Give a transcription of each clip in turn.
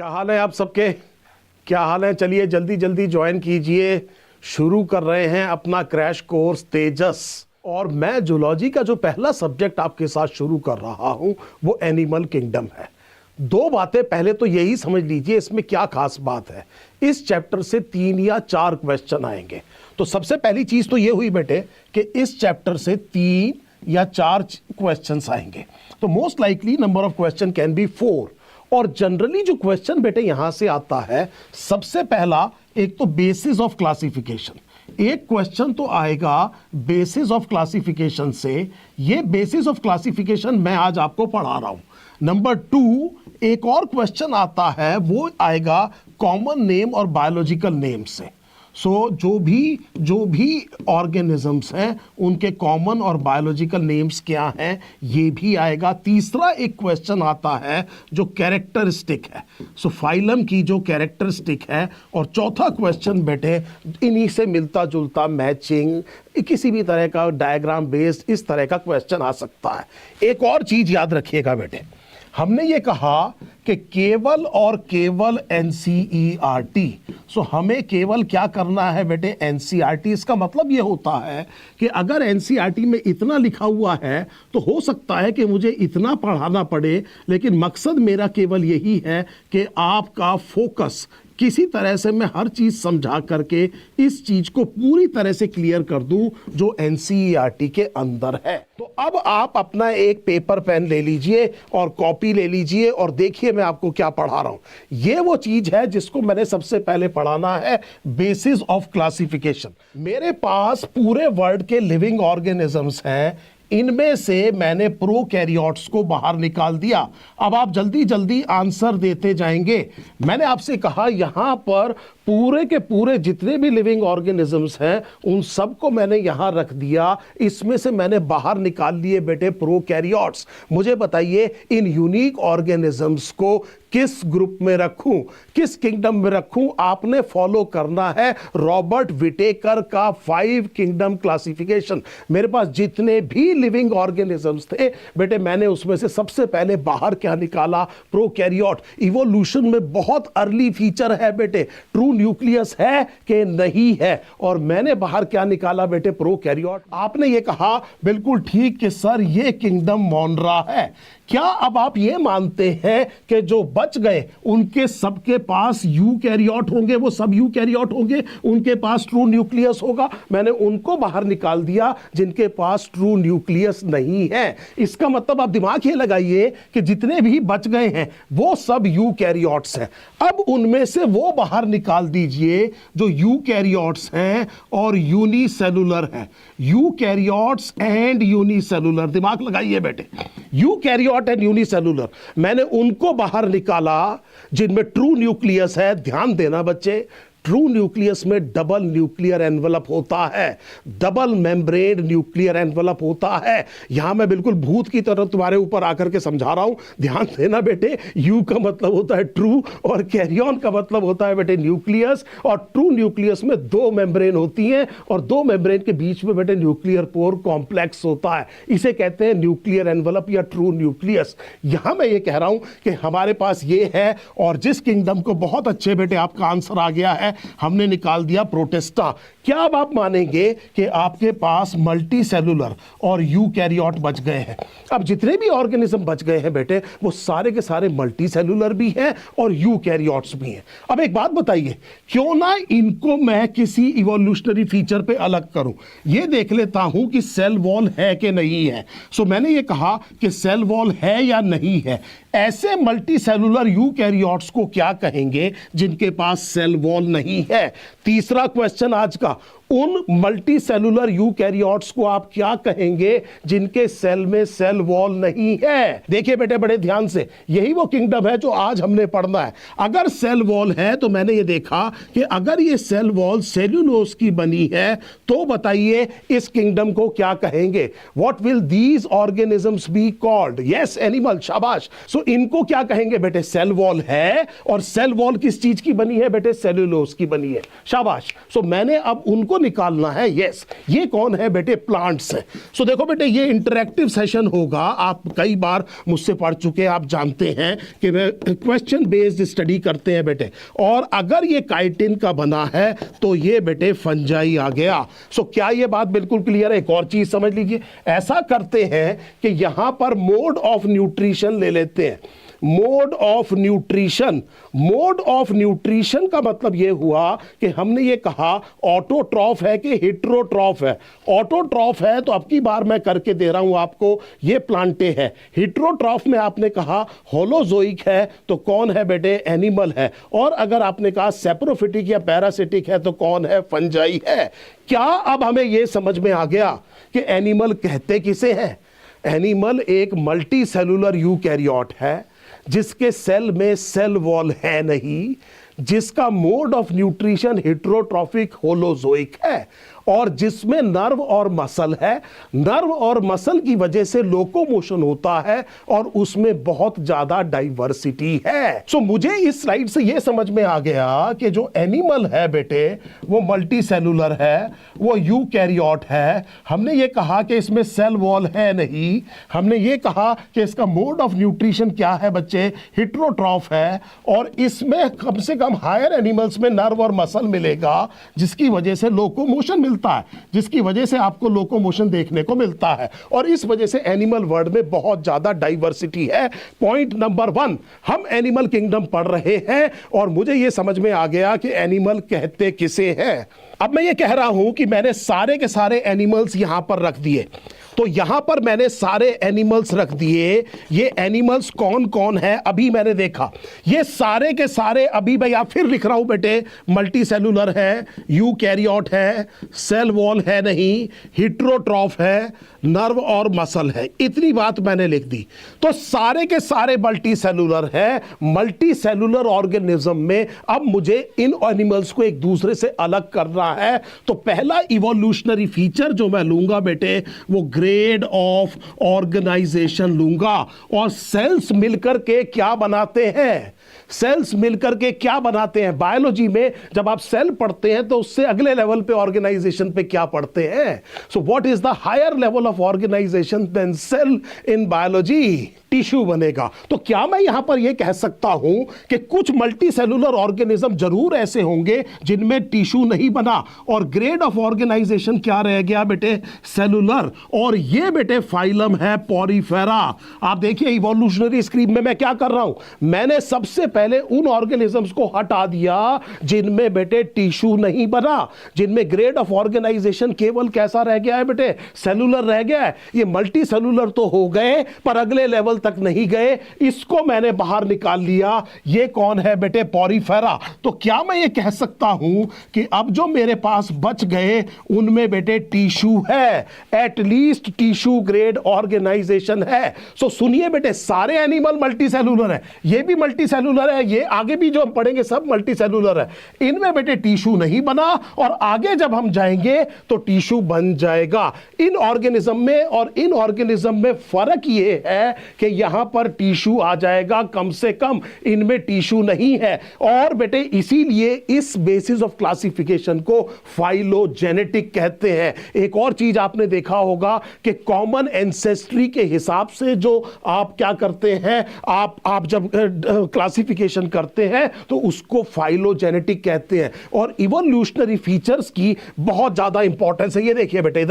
क्या हाल है आप सबके? क्या हाल है? चलिए जल्दी जल्दी ज्वाइन कीजिए। शुरू कर रहे हैं अपना क्रैश कोर्स तेजस। और मैं जूलॉजी का जो पहला सब्जेक्ट आपके साथ शुरू कर रहा हूं वो एनिमल किंगडम है। दो बातें, पहले तो यही समझ लीजिए इसमें क्या खास बात है। इस चैप्टर से 3 या 4 क्वेश्चन आएंगे। तो सबसे पहली चीज तो ये हुई बेटे कि इस चैप्टर से 3 या 4 क्वेश्चंस आएंगे। तो most likely number of question can be 4। और जनरली जो क्वेश्चन बेटे यहां से आता है, सबसे पहला एक तो बेसिस ऑफ क्लासिफिकेशन। एक क्वेश्चन तो आएगा बेसिस ऑफ क्लासिफिकेशन से। ये बेसिस ऑफ क्लासिफिकेशन मैं आज आपको पढ़ा रहा हूं। नंबर 2 एक और क्वेश्चन आता है, वो आएगा कॉमन नेम और बायोलॉजिकल नेम से। जो भी ऑर्गेनिजम्स हैं उनके कॉमन और बायोलॉजिकल नेम्स क्या हैं, ये भी आएगा। तीसरा एक क्वेश्चन आता है जो कैरेक्टरिस्टिक है, फाइलम की जो कैरेक्टरिस्टिक है। और चौथा क्वेश्चन बेटे इन्हीं से मिलता जुलता मैचिंग, किसी भी तरह का डायग्राम बेस्ड इस तरह का क्वेश्चन आ सकता है। एक और चीज याद रखिएगा बेटे, हमने ये कहा कि केवल और केवल एनसीईआरटी। हमें केवल क्या करना है बेटे? एनसीईआरटी। इसका मतलब ये होता है कि अगर एनसीईआरटी में इतना लिखा हुआ है तो हो सकता है कि मुझे इतना पढ़ाना पड़े, लेकिन मकसद मेरा केवल यही है कि आपका फोकस किसी तरह से मैं हर चीज समझा करके इस चीज को पूरी तरह से क्लियर कर दूं जो एनसीईआरटी के अंदर है। तो अब आप अपना एक पेपर पेन ले लीजिए और कॉपी ले लीजिए और देखिए मैं आपको क्या पढ़ा रहा हूं। ये वो चीज है जिसको मैंने सबसे पहले पढ़ाना है, बेसिस ऑफ क्लासिफिकेशन। मेरे पास पूरे वर्ल्ड के लिविंग ऑर्गेनिजम्स हैं, इनमें से मैंने प्रोकैरियोट्स को बाहर निकाल दिया। अब आप जल्दी जल्दी आंसर देते जाएंगे। मैंने आपसे कहा यहां पर पूरे के पूरे जितने भी लिविंग ऑर्गेनिजम्स हैं उन सबको मैंने यहां रख दिया। इसमें से मैंने बाहर निकाल लिए बेटे प्रोकैरियोट्स। मुझे बताइए इन यूनिक ऑर्गेनिजम्स को किस ग्रुप में रखूं, किस किंगडम में रखूं? आपने फॉलो करना है रॉबर्ट विटेकर का 5 किंगडम क्लासिफिकेशन। मेरे पास जितने भी लिविंग ऑर्गेनिजम्स थे बेटे, मैंने उसमें से सबसे पहले बाहर क्या निकाला? प्रोकैरियोट। इवोल्यूशन में बहुत अर्ली फीचर है बेटे, ट्रू न्यूक्लियस है कि नहीं है, और मैंने बाहर क्या निकाला बेटे? प्रोकैरियोट। आपने ये कहा बिल्कुल ठीक कि सर ये किंगडम मोनरा है। क्या अब आप ये मानते हैं कि जो बच गए उनके सबके पास यूकैरियोट होंगे, वो सब यूकैरियोट होंगे, उनके पास ट्रू न्यूक्लियस होगा? मैंने उनको बाहर निकाल दिया जिनके पास ट्रू न्यूक्लियस नहीं है। इसका मतलब आप दिमाग ये लगाइए कि जितने भी बच गए हैं वो सब यूकैरियोट्स हैं। अब उनमें से वो बाहर निकाल दीजिए जो यूकैरियोट्स हैं और यूनिसेलुलर हैं। यूकैरियोट्स एंड यूनिसेलुलर, दिमाग लगाइए बेटे, यूकैरियोट एंड यूनिसेलुलर, मैंने उनको बाहर निकाला जिनमें ट्रू न्यूक्लियस है। ध्यान देना बच्चे, ट्रू न्यूक्लियस में डबल न्यूक्लियर एनवलप होता है, डबल मेम्ब्रेन न्यूक्लियर एनवलप होता है। यहां मैं बिल्कुल भूत की तरह तुम्हारे ऊपर आकर के समझा रहा हूं, ध्यान देना बेटे। यू का मतलब होता है ट्रू और कैरियन का मतलब होता है बेटे न्यूक्लियस। और ट्रू न्यूक्लियस में 2 मेम्ब्रेन होती हैं और 2 मेम्ब्रेन के बीच में बेटे न्यूक्लियर पोर कॉम्प्लेक्स होता है। इसे कहते हैं न्यूक्लियर एनवलप या ट्रू न्यूक्लियस। यहां मैं ये कह रहा हूं कि हमारे पास ये है, और जिस किंगडम को बहुत अच्छे बेटे आपका आंसर आ गया है, हमने निकाल दिया प्रोटिस्टा। क्या अब आप मानेंगे कि आपके पास मल्टी सेलुलर और यूकैरियोट बच गए हैं? अब जितने भी ऑर्गेनिज्म बच गए हैं बेटे वो सारे के सारे मल्टी सेलुलर भी हैं और यूकैरियोट्स भी हैं। अब एक बात बताइए, क्यों ना इनको मैं किसी इवोल्यूशनरी फीचर पे अलग करूं? ये देख लेता हूं कि सेल वॉल है कि नहीं है। मैंने ये कहा कि सेल वॉल है या नहीं है। ऐसे मल्टी सेलुलर यूकैरियोट्स को क्या कहेंगे जिनके पास सेल वॉल नहीं है? तीसरा क्वेश्चन आज का, उन मल्टी सेलुलर यूकैरियोट्स को आप क्या कहेंगे जिनके सेल में सेल वॉल नहीं है? देखिए बेटे बड़े ध्यान से, यही वो किंगडम है जो आज हमने पढ़ना है। अगर सेल वॉल है तो मैंने ये देखा कि अगर ये सेल वॉल सेल्यूलोज की बनी है तो बताइए इस किंगडम को क्या कहेंगे? What will these organisms be called? Yes, animal, शाबाश। इनको क्या कहेंगे बेटे? सेल वॉल है, और सेल वॉल किस चीज की बनी है बेटे? सेल्यूलोज की बनी है, शाबाश। मैंने अब उनको निकालना है। यस, ये कौन है बेटे? प्लांट्स है। सो देखो बेटे, ये इंटरैक्टिव सेशन होगा। आप कई बार मुझसे पढ़ चुके, आप जानते हैं कि क्वेश्चन बेस्ड स्टडी करते हैं बेटे। और अगर ये काइटिन का बना है तो ये बेटे फंजाई आ गया। सो क्या ये बात बिल्कुल क्लियर है? एक और चीज समझ लीजिए, ऐसा करते हैं कि यहां पर मोड ऑफ न्यूट्रिशन ले लेते हैं। Mode of nutrition, mode of nutrition का मतलब यह हुआ कि हमने ये कहा ऑटोट्रॉफ है कि हेटेरोट्रॉफ है। ऑटोट्रॉफ है तो अब की बार मैं करके दे रहा हूं आपको, ये प्लांटे है। हेटेरोट्रॉफ में आपने कहा होलोजोइक है तो कौन है बेटे? एनिमल है। और अगर आपने कहा सेप्रोफिटिक या पैरासिटिक है तो कौन है? फंजाई है। क्या अब हमें यह समझ में आ गया कि एनिमल कहते किसे हैं? एनिमल एक मल्टी सेलुलर यूकैरियोट है जिसके सेल में सेल वॉल है नहीं, जिसका mode of nutrition heterotrophic holozoic है और जिसमें नर्व और मसल है। नर्व और मसल की वजह से लोकोमोशन होता है और उसमें बहुत ज्यादा डाइवर्सिटी है। सो मुझे इस स्लाइड से यह समझ में आ गया कि जो एनिमल है बेटे वो मल्टी सेलुलर है, वो यूकैरियोट है। हमने ये कहा कि इसमें सेल वॉल है नहीं, हमने ये कहा कि इसका मोड ऑफ न्यूट्रिशन क्या है बच्चे? हेटेरोट्रॉफ है। और इसमें कम से कम हायर एनिमल्स में नर्व और मसल मिलेगा जिसकी वजह से लोकोमोशन मिलता है, जिसकी वजह से आपको लोकोमोशन देखने को मिलता है। और इस वजह से एनिमल वर्ल्ड में बहुत ज्यादा डाइवर्सिटी है। पॉइंट नंबर 1, हम एनिमल किंगडम पढ़ रहे हैं और मुझे यह समझ में आ गया कि एनिमल कहते किसे हैं। अब मैं ये कह रहा हूं कि मैंने सारे के सारे एनिमल्स यहां पर रख दिए, तो यहां पर मैंने सारे एनिमल्स रख दिए। ये एनिमल्स कौन कौन है अभी मैंने देखा, ये सारे के सारे अभी मैं या फिर लिख रहा हूं बेटे, मल्टी सेलुलर है, यूकैरियोट है, सेल वॉल है नहीं, हेटेरोट्रॉफ है, नर्व और मसल है। इतनी बात मैंने लिख दी। तो सारे के सारे मल्टी सेलुलर है। मल्टी सेलुलर ऑर्गेनिज्म में अब मुझे इन एनिमल्स को एक दूसरे से अलग करना है। तो पहला इवोल्यूशनरी फीचर जो मैं लूंगा बेटे वो ग्रेड ऑफ ऑर्गेनाइजेशन लूंगा। और सेल्स मिलकर के क्या बनाते हैं? सेल्स मिलकर के क्या बनाते हैं? बायोलॉजी में जब आप सेल पढ़ते हैं तो उससे अगले लेवल पे ऑर्गेनाइजेशन पे क्या पढ़ते हैं? So what is the higher level of organisation than cell in biology? Tissue बनेगा। तो क्या मैं यहां पर यह कह सकता हूं कि कुछ मल्टी सेलुलर ऑर्गेनिज्म जरूर ऐसे होंगे जिनमें टिश्यू नहीं बना और ग्रेड ऑफ ऑर्गेनाइजेशन क्या रह गया बेटे? सेलुलर। और ये बेटे फाइलम है पॉरीफेरा। आप देखिए इवोल्यूशनरी स्क्रीन में मैं क्या कर रहा हूं, मैंने सबसे पहले उन ऑर्गेनिजम्स को हटा दिया जिनमें बेटे टिश्यू नहीं बना, जिनमें ग्रेड ऑफ ऑर्गेनाइजेशन केवल कैसा रह गया है बेटे? सेलुलर रह गया है। ये मल्टी सेलुलर तो हो गए पर अगले लेवल तक नहीं गए, इसको मैंने बाहर निकाल लिया। ये कौन है बेटे? पॉरीफेरा। तो क्या मैं ये कह सकता हूं कि अब जो मेरे पास बच गए उनमें बेटे टिश्यू है, एटलीस्ट टिश्यू ग्रेड ऑर्गेनाइजेशन है। सो सुनिए बेटे, सारे एनिमल मल्टी सेलुलर है, ये भी मल्टी सेलुलर है, ये आगे भी जो हम पढ़ेंगे सब मल्टी सेलुलर है। इनमें बेटे टिश्यू नहीं बना और आगे जब हम जाएंगे तो टिश्यू बन जाएगा इन ऑर्गेनिज्म में। और इन ऑर्गेनिज्म में फर्क ये है कि यहां पर टिश्यू आ जाएगा, कम से कम इनमें टिश्यू नहीं है। और बेटे इसीलिए इस बेसिस ऑफ क्लासिफिकेशन को फाइलोजेनेटिक कहते हैं। एक और चीज आपने देखा होगा कि कॉमन एंसेस्ट्री के हिसाब से जो आप क्या करते हैं, आप जब क्लासिफिकेशन करते हैं तो उसको फाइलोजेनेटिक कहते हैं। और इवोल्यूशनरी फीचर्स की बहुत ज्यादा इंपॉर्टेंस है। ये देखिए बेटे,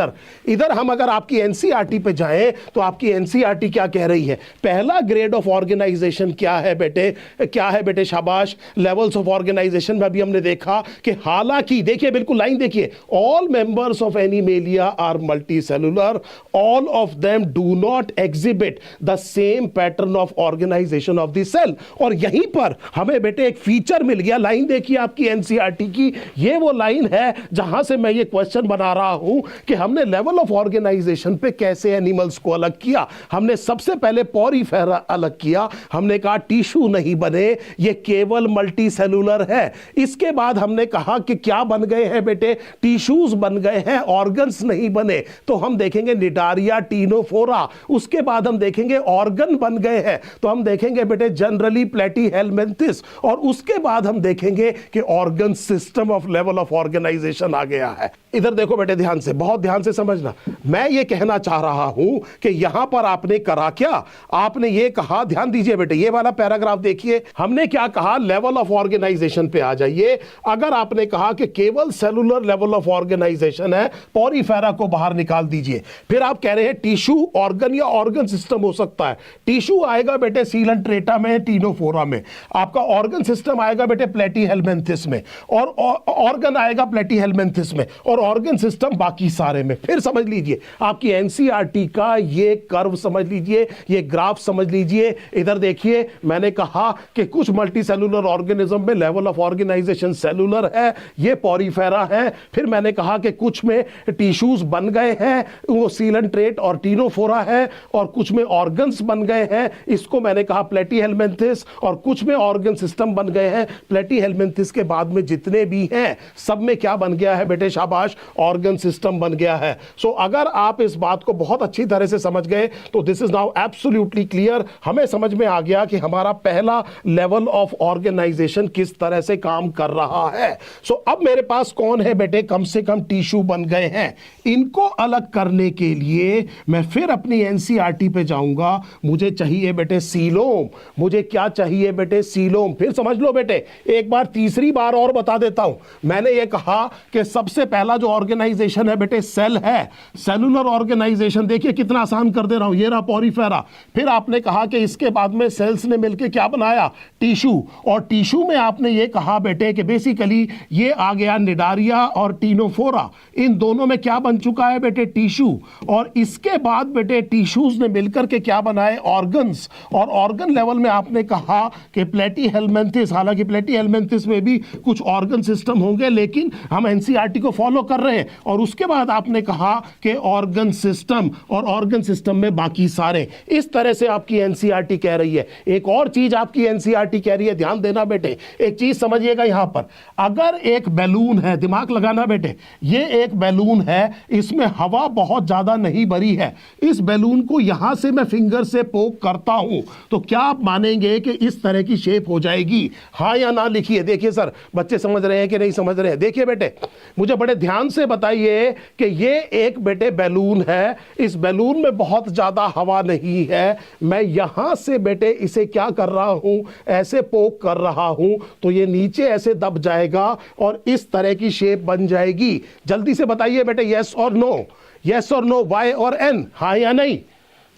इधर हम अगर आपकी एनसीईआरटी पे जाएं तो आपकी एनसीईआरटी क्या कह रही है? पहला ग्रेड ऑफ ऑर्गेनाइजेशन क्या है बेटे? क्या है बेटे? शाबाश, लेवल्स ऑफ ऑर्गेनाइजेशन में भी हमने देखा कि हालांकि देखिए, बिल्कुल लाइन देखिए, all members of Animalia are multicellular, all of them do not exhibit the same pattern of organisation of the cell. और यहीं पर हमें बेटे एक फीचर मिल गया। लाइन देखिए आपकी एनसीईआरटी की, ये वो लाइन है जहां से मैं ये क्वेश्चन बना रहा हूं कि हमने लेवल ऑफ ऑर्गेनाइजेशन पे कैसे एनिमल्स को अलग किया। हमने सबसे पहले पॉरीफेरा अलग किया, हमने कहा टिश्यू नहीं बने, ये केवल मल्टी सेलुलर है। इसके बाद हमने कहा कि क्या बन गए हैं बेटे, टिश्यूज बन गए हैं, ऑर्गन्स नहीं बने। तो हम देखेंगे निडारिया टीनोफोरा। उसके बाद हम देखेंगे ऑर्गन बन गए हैं, तो हम देखेंगे बेटे जनरली प्लेटीहेलमिन्थिस। और उसके बाद हम देखेंगे कि organ system of level of organisation आ गया है। इधर देखो बेटे ध्यान से, बहुत ध्यान से समझना। मैं ये कहना चाह रहा हूं कि यहां पर आपने करा क्या, आपने ये कहा, ध्यान दीजिए बेटे, ये वाला पैराग्राफ देखिए, हमने क्या कहा, लेवल ऑफ ऑर्गेनाइजेशन पे आ जाइए। अगर आपने कहा कि केवल सेलुलर लेवल ऑफ ऑर्गेनाइजेशन है, पॉरीफेरा को बाहर निकाल दीजिए। फिर आप कह रहे हैं टिश्यू, ऑर्गन या ऑर्गन सिस्टम हो सकता है। टिश्यू आएगा बेटे सीलेंट्रेटा में, टीनोफोरा में। आपका ऑर्गन सिस्टम आएगा बेटे प्लेटीहेलमिन्थिस में, और ऑर्गन आएगा प्लेटीहेलमिन्थिस में, और ऑर्गन सिस्टम बाकी सारे में। फिर समझ लीजिए आपकी एनसीईआरटी का ये कर्व समझ लीजिए, ये ग्राफ समझ लीजिए। इधर देखिए, मैंने कहा कि कुछ मल्टी सेलुलर ऑर्गेनिज्म में लेवल ऑफ ऑर्गेनाइजेशन सेलुलर है, ये पॉरीफेरा है। फिर मैंने कहा कि कुछ में टिश्यूज बन गए हैं, वो सीलेंट्रेट और टीनोफोरा है, और कुछ में ऑर्गन्स बन गए हैं, इसको मैंने कहा प्लेटीहेलमिन्थिस। और कुछ में ऑर्गन सिस्टम बन गए हैं। प्लेटीहेलमिन्थिस के बाद में जितने भी हैं सब में क्या बन गया है बेटे, शाबाश, ऑर्गन सिस्टम बन गया है। सो अगर आप इस बात को बहुत अच्छी तरह से समझ गए तो this is now absolutely clear. हमें समझ में आ गया कि हमारा पहला लेवल ऑफ ऑर्गेनाइजेशन किस तरह से काम कर रहा है। सो अब मेरे पास कौन है बेटे, कम से कम टिश्यू बन गए हैं। इनको अलग करने के लिए मैं फिर अपनी एनसीईआरटी पे जाऊंगा। मुझे चाहिए बेटे सीलोम। मुझे क्या चाहिए बेटे, सीलोम। फिर समझ लो बेटे, एक बार तीसरी बार और बता देता हूं। मैंने ये कहा कि सबसे पहला जो ऑर्गेनाइजेशन है बेटे सेल है, सेलुलर ऑर्गेनाइजेशन। देखिए कितना आसान कर दे रहा हूं, ये रहा पॉरीफेरा। फिर आपने कहा कि इसके बाद में सेल्स ने मिलकर क्या बनाया, टिश्यू। और टिश्यू में आपने ये कहा बेटे कि बेसिकली ये आ गया निडारिया और टीनोफोरा। इन दोनों में क्या बन चुका है बेटे, टिश्यू। और इसके बाद बेटे टिश्यूज ने मिलकर के क्या बनाए, ऑर्गन्स। और ऑर्गन लेवल में आपने कहा कि प्लेटीहेलमिन्थिस, हालांकि प्लेटीहेलमिन्थिस में भी कुछ ऑर्गन सिस्टम होंगे, लेकिन हम एनसीईआरटी को फॉलो कर रहे हैं। और उसके बाद आपने कहा कि ऑर्गन सिस्टम, और ऑर्गन सिस्टम में बाकी सारे। इस तरह से आपकी एनसीईआरटी कह रही है। एक और चीज आपकी एनसीईआरटी कह रही है, ध्यान देना बेटे, एक चीज समझिएगा यहां पर। अगर एक बैलून है, दिमाग लगाना बेटे, ये एक बैलून है, इसमें हवा बहुत ज्यादा नहीं भरी है। इस बैलून को यहां से मैं फिंगर से पोक करता हूं तो क्या आप मानेंगे कि इस तरह की शेप हो जाएगी, हां या ना लिखिए। देखिए सर, बच्चे समझ रहे हैं कि नहीं समझ रहे हैं? देखिए बेटे, मुझे बड़े ध्यान से बताइए कि ये एक बेटे बैलून है, इस बैलून में बहुत ज्यादा हवा नहीं है। मैं यहां से बेटे इसे क्या कर रहा हूं, ऐसे पोक कर रहा हूं, तो ये नीचे ऐसे दब जाएगा और इस तरह की शेप बन जाएगी। जल्दी से बताइए बेटे, यस और नो, यस और नो, वाई और एन, हाँ या नहीं,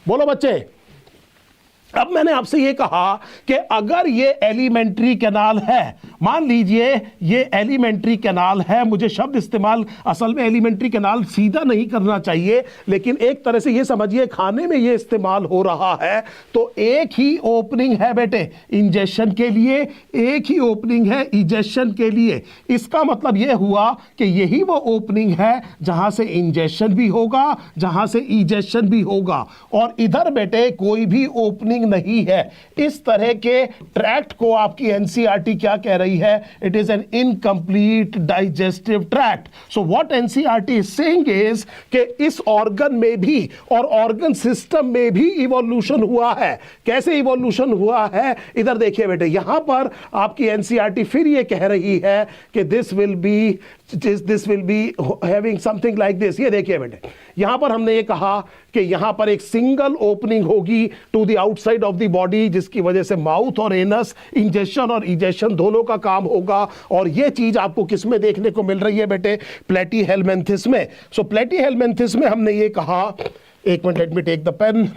बोलो बच्चे। अब मैंने आपसे ये कहा कि अगर ये एलिमेंट्री कैनाल है, मान लीजिए ये एलिमेंट्री कैनाल है, मुझे शब्द इस्तेमाल असल में एलिमेंट्री कैनाल सीधा नहीं करना चाहिए, लेकिन एक तरह से ये समझिए खाने में ये इस्तेमाल हो रहा है। तो एक ही ओपनिंग है बेटे इंजेक्शन के लिए, एक ही ओपनिंग है इजेक्शन के लिए। इसका मतलब ये हुआ कि यही वो ओपनिंग है जहां से इंजेक्शन भी होगा, जहां से इजेक्शन भी होगा। और इधर बेटे कोई भी ओपनिंग नहीं है। इस तरह के ट्रैक्ट को आपकी एनसीईआरटी क्या कह रही है, it is an incomplete digestive tract. So what NCERT is saying is कि इस ऑर्गन में भी और ऑर्गन सिस्टम में भी इवोल्यूशन हुआ है। कैसे इवोल्यूशन हुआ है, इधर देखिए बेटे, यहां पर आपकी एनसीईआरटी फिर ये कह रही है कि this will be having something like this. ये देखिए बेटे, यहां पर हमने ये कहा कि यहां पर एक सिंगल ओपनिंग होगी to the outside of the body, जिसकी वजह से माउथ और एनस, इंजेक्शन और इजेक्शन दोनों का काम होगा। और ये चीज आपको किस में देखने को मिल रही है बेटे, प्लेटीहेलमिन्थिस में। सो प्लेटीहेलमिन्थिस में हमने ये कहा, एक minute, let me take the pen.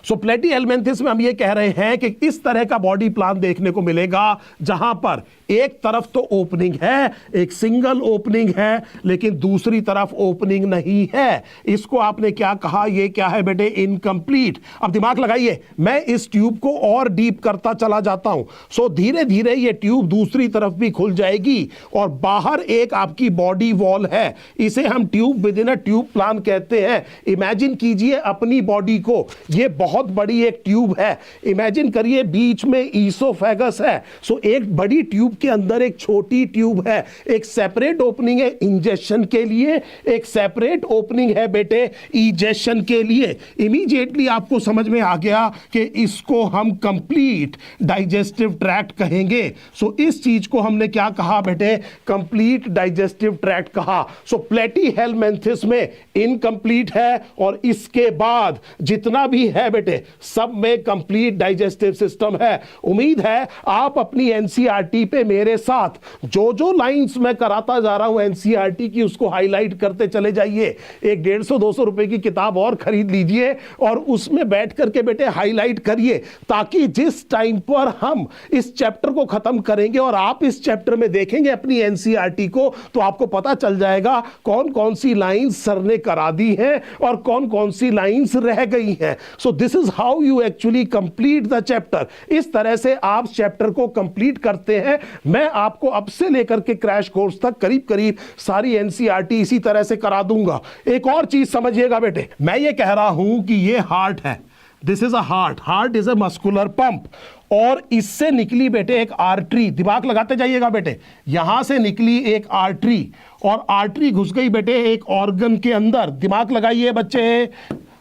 So Platyhelminthes में हम ये कह रहे हैं कि इस तरह का बॉडी प्लान देखने को मिलेगा जहां पर एक तरफ तो ओपनिंग है, एक सिंगल ओपनिंग है, लेकिन दूसरी तरफ ओपनिंग नहीं है। इसको आपने क्या कहा? ये क्या है बेटे? इनकम्प्लीट। अब दिमाग लगाइए, मैं इस ट्यूब को और डीप करता चला जाता हूं। सो धीरे धीरे ये ट्यूब दूसरी तरफ भी खुल जाएगी और बाहर एक आपकी बॉडी वॉल है। इसे हम tube with in a tube plan कहते हैं। इमेजिन कीजिए अपनी बॉडी को, ये बहुत बड़ी एक ट्यूब है। इमेजिन करिए बीच में ईसोफेगस है। सो एक बड़ी ट्यूब के अंदर एक छोटी ट्यूब है। एक सेपरेट ओपनिंग है इंजेक्शन के लिए, एक सेपरेट ओपनिंग है बेटे इजेक्शन के लिए। इमीडिएटली आपको समझ में आ गया कि इसको हम कंप्लीट डाइजेस्टिव ट्रैक्ट कहेंगे। सो इस चीज को हमने क्या कहा बेटे? कंप्लीट डाइजेस्टिव ट्रैक्ट कहा। सो प्लेटीहेल्मिन्थेस में इनकम्प्लीट है और इसके बाद जितना भी है बेटे सब में कंप्लीट डाइजेस्टिव सिस्टम है। उम्मीद है आप अपनी एनसीईआरटी पे मेरे साथ जो लाइंस मैं कराता जा रहा हूं एनसीईआरटी की उसको हाईलाइट करते चले जाइए। एक 150-200 रुपए की किताब और खरीद लीजिए और उसमें बैठ करके बेटे हाईलाइट करिए, ताकि जिस टाइम पर हम इस चैप्टर को खत्म करेंगे और आप इस चैप्टर में देखेंगे अपनी एनसीईआरटी को, तो आपको पता चल जाएगा कौन कौन सी लाइंस सर ने करा दी हैं और कौन कौन सी लाइंस रह गई हैं। So this is how you actually complete the chapter. इस तरह से आप चैप्टर को कंप्लीट करते हैं। मैं आपको अब से लेकर के क्रैश कोर्स तक करीब करीब सारी एनसीईआरटी इसी तरह से करा दूंगा। एक और चीज समझिएगा बेटे, मैं ये कह रहा हूं कि ये हार्ट है, this is a heart, heart is a muscular pump, और इससे निकली बेटे एक आर्टरी। दिमाग लगाते जाइएगा बेटे, यहां से निकली एक आर्टरी और आर्टरी घुस गई बेटे एक ऑर्गन के अंदर। दिमाग लगाइए बच्चे,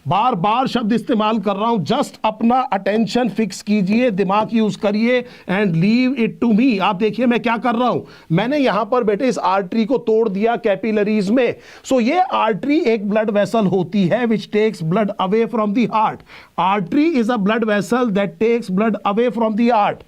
बार बार शब्द इस्तेमाल कर रहा हूं, जस्ट अपना अटेंशन फिक्स कीजिए, दिमाग यूज करिए and leave it to me. आप देखिए मैं क्या कर रहा हूं, मैंने यहां पर बेटे इस आर्टरी को तोड़ दिया कैपिलरीज में। सो ये आर्टरी एक ब्लड वेसल होती है which takes blood away from the heart. Artery is a blood vessel that takes blood away from the heart.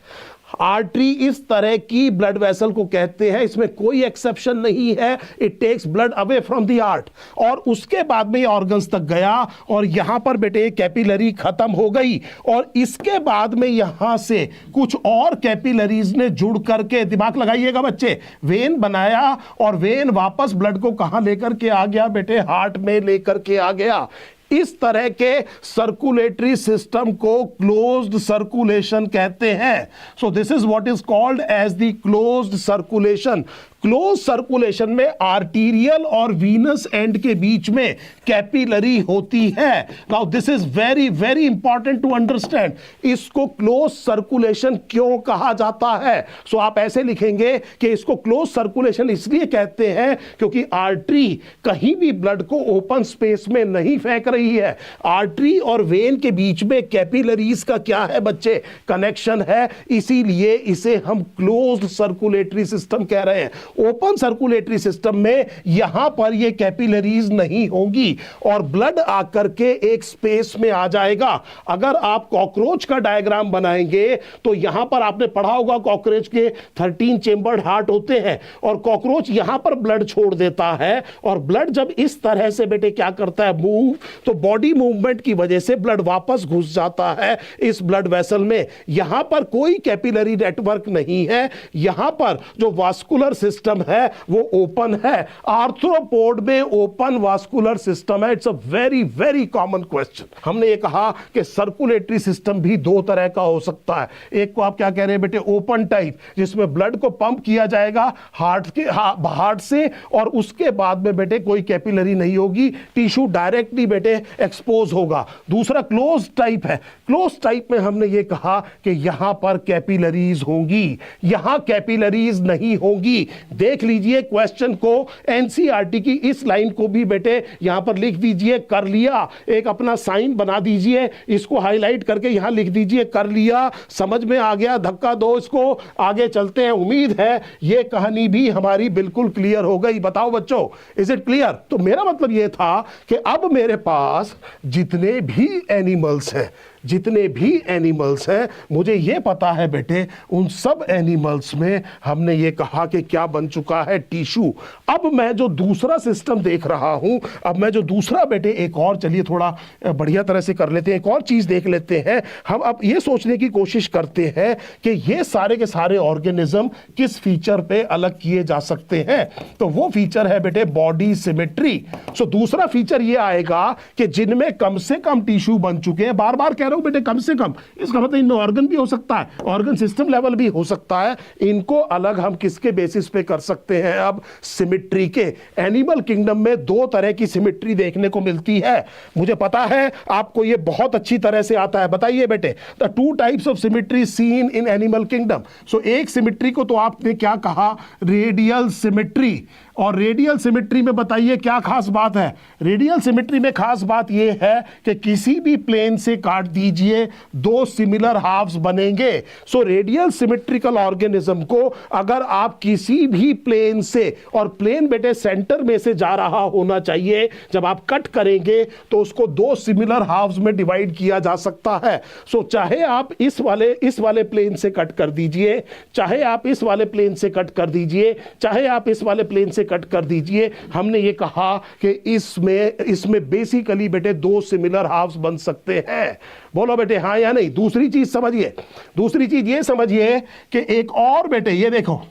Artery इस तरह की ब्लड वेसल को कहते हैं, इसमें कोई एक्सेप्शन नहीं है। It takes blood away from the heart और उसके बाद में ये ऑर्गन्स तक गया और यहां पर बेटे कैपिलरी खत्म हो गई और इसके बाद में यहां से कुछ और कैपिलरीज ने जुड़ करके, दिमाग लगाइएगा बच्चे, वेन बनाया और वेन वापस ब्लड को कहां लेकर के आ गया बेटे? हार्ट में लेकर के आ गया। इस तरह के सर्कुलेटरी सिस्टम को क्लोज्ड सर्कुलेशन कहते हैं। So this is what is called as the closed circulation. Close circulation में आर्टीरियल और वीनस एंड के बीच में कैपिलरी होती है। Now this is very very important to understand. इसको क्लोज सर्कुलेशन क्यों कहा जाता है? सो आप ऐसे लिखेंगे कि इसको क्लोज सर्कुलेशन इसलिए कहते हैं क्योंकि आर्टरी कहीं भी ब्लड को ओपन स्पेस में नहीं फेंक रही है। आर्टरी और वेन के बीच में कैपिलरीज का क्या है बच्चे? कनेक्शन है, इसीलिए इसे हम क्लोज्ड सर्कुलेटरी सिस्टम कह रहे हैं। ओपन सर्कुलेटरी सिस्टम में यहां पर ये कैपिलरीज नहीं होंगी और ब्लड आकर के एक स्पेस में आ जाएगा। अगर आप कॉकरोच का डायग्राम बनाएंगे तो यहां पर आपने पढ़ा होगा कॉकरोच के 13 चेंबर्ड हार्ट होते हैं और कॉकरोच यहां पर ब्लड छोड़ देता है और ब्लड जब इस तरह से बेटे क्या करता है? मूव, तो बॉडी मूवमेंट की वजह से ब्लड वापस घुस जाता है इस ब्लड वेसल में। यहां पर कोई कैपिलरी नेटवर्क नहीं है, यहां पर जो वास्कुलर सिस्टम है वो ओपन है। आर्थ्रोपोड में ओपन वास्कुलर सिस्टम है। It's a very very common question. हमने ये कहा कि सर्कुलेटरी सिस्टम भी दो तरह का हो सकता है। एक को आप क्या कह रहे हैं बेटे? ओपन टाइप, जिसमें ब्लड को पंप किया जाएगा हार्ट से और उसके बाद में बेटे कोई कैपिलरी नहीं होगी, टिश्यू डायरेक्टली बेटे एक्सपोज होगा। दूसरा क्लोज टाइप है। क्लोज टाइप में हमने ये कहा कि यहां पर कैपिलरीज होंगी, यहां कैपिलरीज नहीं होंगी। देख लीजिए क्वेश्चन को, एनसीईआरटी की इस लाइन को भी बेटे यहां पर लिख दीजिए, कर लिया। एक अपना साइन बना दीजिए, इसको हाईलाइट करके यहां लिख दीजिए, कर लिया। समझ में आ गया? धक्का दो इसको, आगे चलते हैं। उम्मीद है ये कहानी भी हमारी बिल्कुल क्लियर हो गई। बताओ बच्चों, इज इट क्लियर? तो मेरा मतलब यह था कि अब मेरे पास जितने भी एनिमल्स हैं, जितने भी एनिमल्स हैं, मुझे ये पता है बेटे उन सब एनिमल्स में हमने ये कहा कि क्या बन चुका है, टिश्यू। अब मैं जो दूसरा सिस्टम देख रहा हूं, अब मैं जो दूसरा बेटे एक और, चलिए थोड़ा बढ़िया तरह से कर लेते हैं, एक और चीज देख लेते हैं हम। अब ये सोचने की कोशिश करते हैं कि ये सारे के सारे ऑर्गेनिज्म किस फीचर पे अलग किए जा सकते हैं। तो वो फीचर है बेटे बॉडी सिमेट्री। सो दूसरा फीचर ये आएगा कि जिनमें कम से कम टिश्यू बन चुके हैं, बार बार कह रहा हूं बेटे कम से कम, इसका मतलब इनमें ऑर्गन भी हो सकता है, ऑर्गन सिस्टम लेवल भी हो सकता है। इनको अलग हम किसके बेसिस पे कर सकते हैं, अब सिमेट्री के। एनिमल किंगडम में दो तरह की सिमेट्री देखने को मिलती है, मुझे पता है आपको ये बहुत अच्छी तरह से आता है। बताइए बेटे, the two types of symmetry seen in animal kingdom. So एक सिमेट्री को तो आपने क्या कहा, रेडियल सिमेट्री। और रेडियल सिमेट्री में बताइए क्या खास बात है। रेडियल सिमेट्री में खास बात यह है कि किसी भी प्लेन से काट दीजिए, दो सिमिलर हाफ्स बनेंगे। सो रेडियल सिमेट्रिकल ऑर्गेनिज्म को अगर आप किसी भी प्लेन से, और प्लेन बेटे सेंटर में से जा रहा होना चाहिए, जब आप कट करेंगे तो उसको दो सिमिलर हाफ्स में डिवाइड किया जा सकता है। सो चाहे आप इस वाले प्लेन से कट कर दीजिए, चाहे आप इस वाले प्लेन से कट कर दीजिए, चाहे आप इस वाले प्लेन से कट कर दीजिए, हमने ये कहा कि इसमें बेसिकली बेटे दो सिमिलर हाफ्स बन सकते हैं। बोलो बेटे हाँ या नहीं। दूसरी चीज समझिए, दूसरी चीज ये समझिए कि एक और बेटे ये देखो,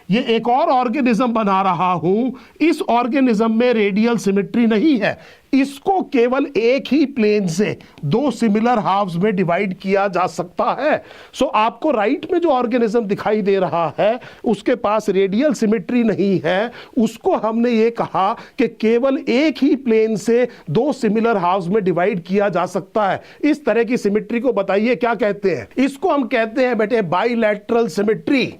ये एक और ऑर्गेनिज्म बना रहा हूं, इस ऑर्गेनिज्म में रेडियल सिमेट्री नहीं है, इसको केवल एक ही प्लेन से दो सिमिलर हाफ्स में डिवाइड किया जा सकता है। सो आपको राइट में जो ऑर्गेनिज्म दिखाई दे रहा है उसके पास रेडियल सिमेट्री नहीं है, उसको हमने ये कहा कि केवल एक ही प्लेन से दो सिमिलर हाफ्स में डिवाइड किया जा सकता है। इस तरह की सिमेट्री को बताइए क्या कहते हैं। इसको हम कहते हैं बेटे bilateral symmetry.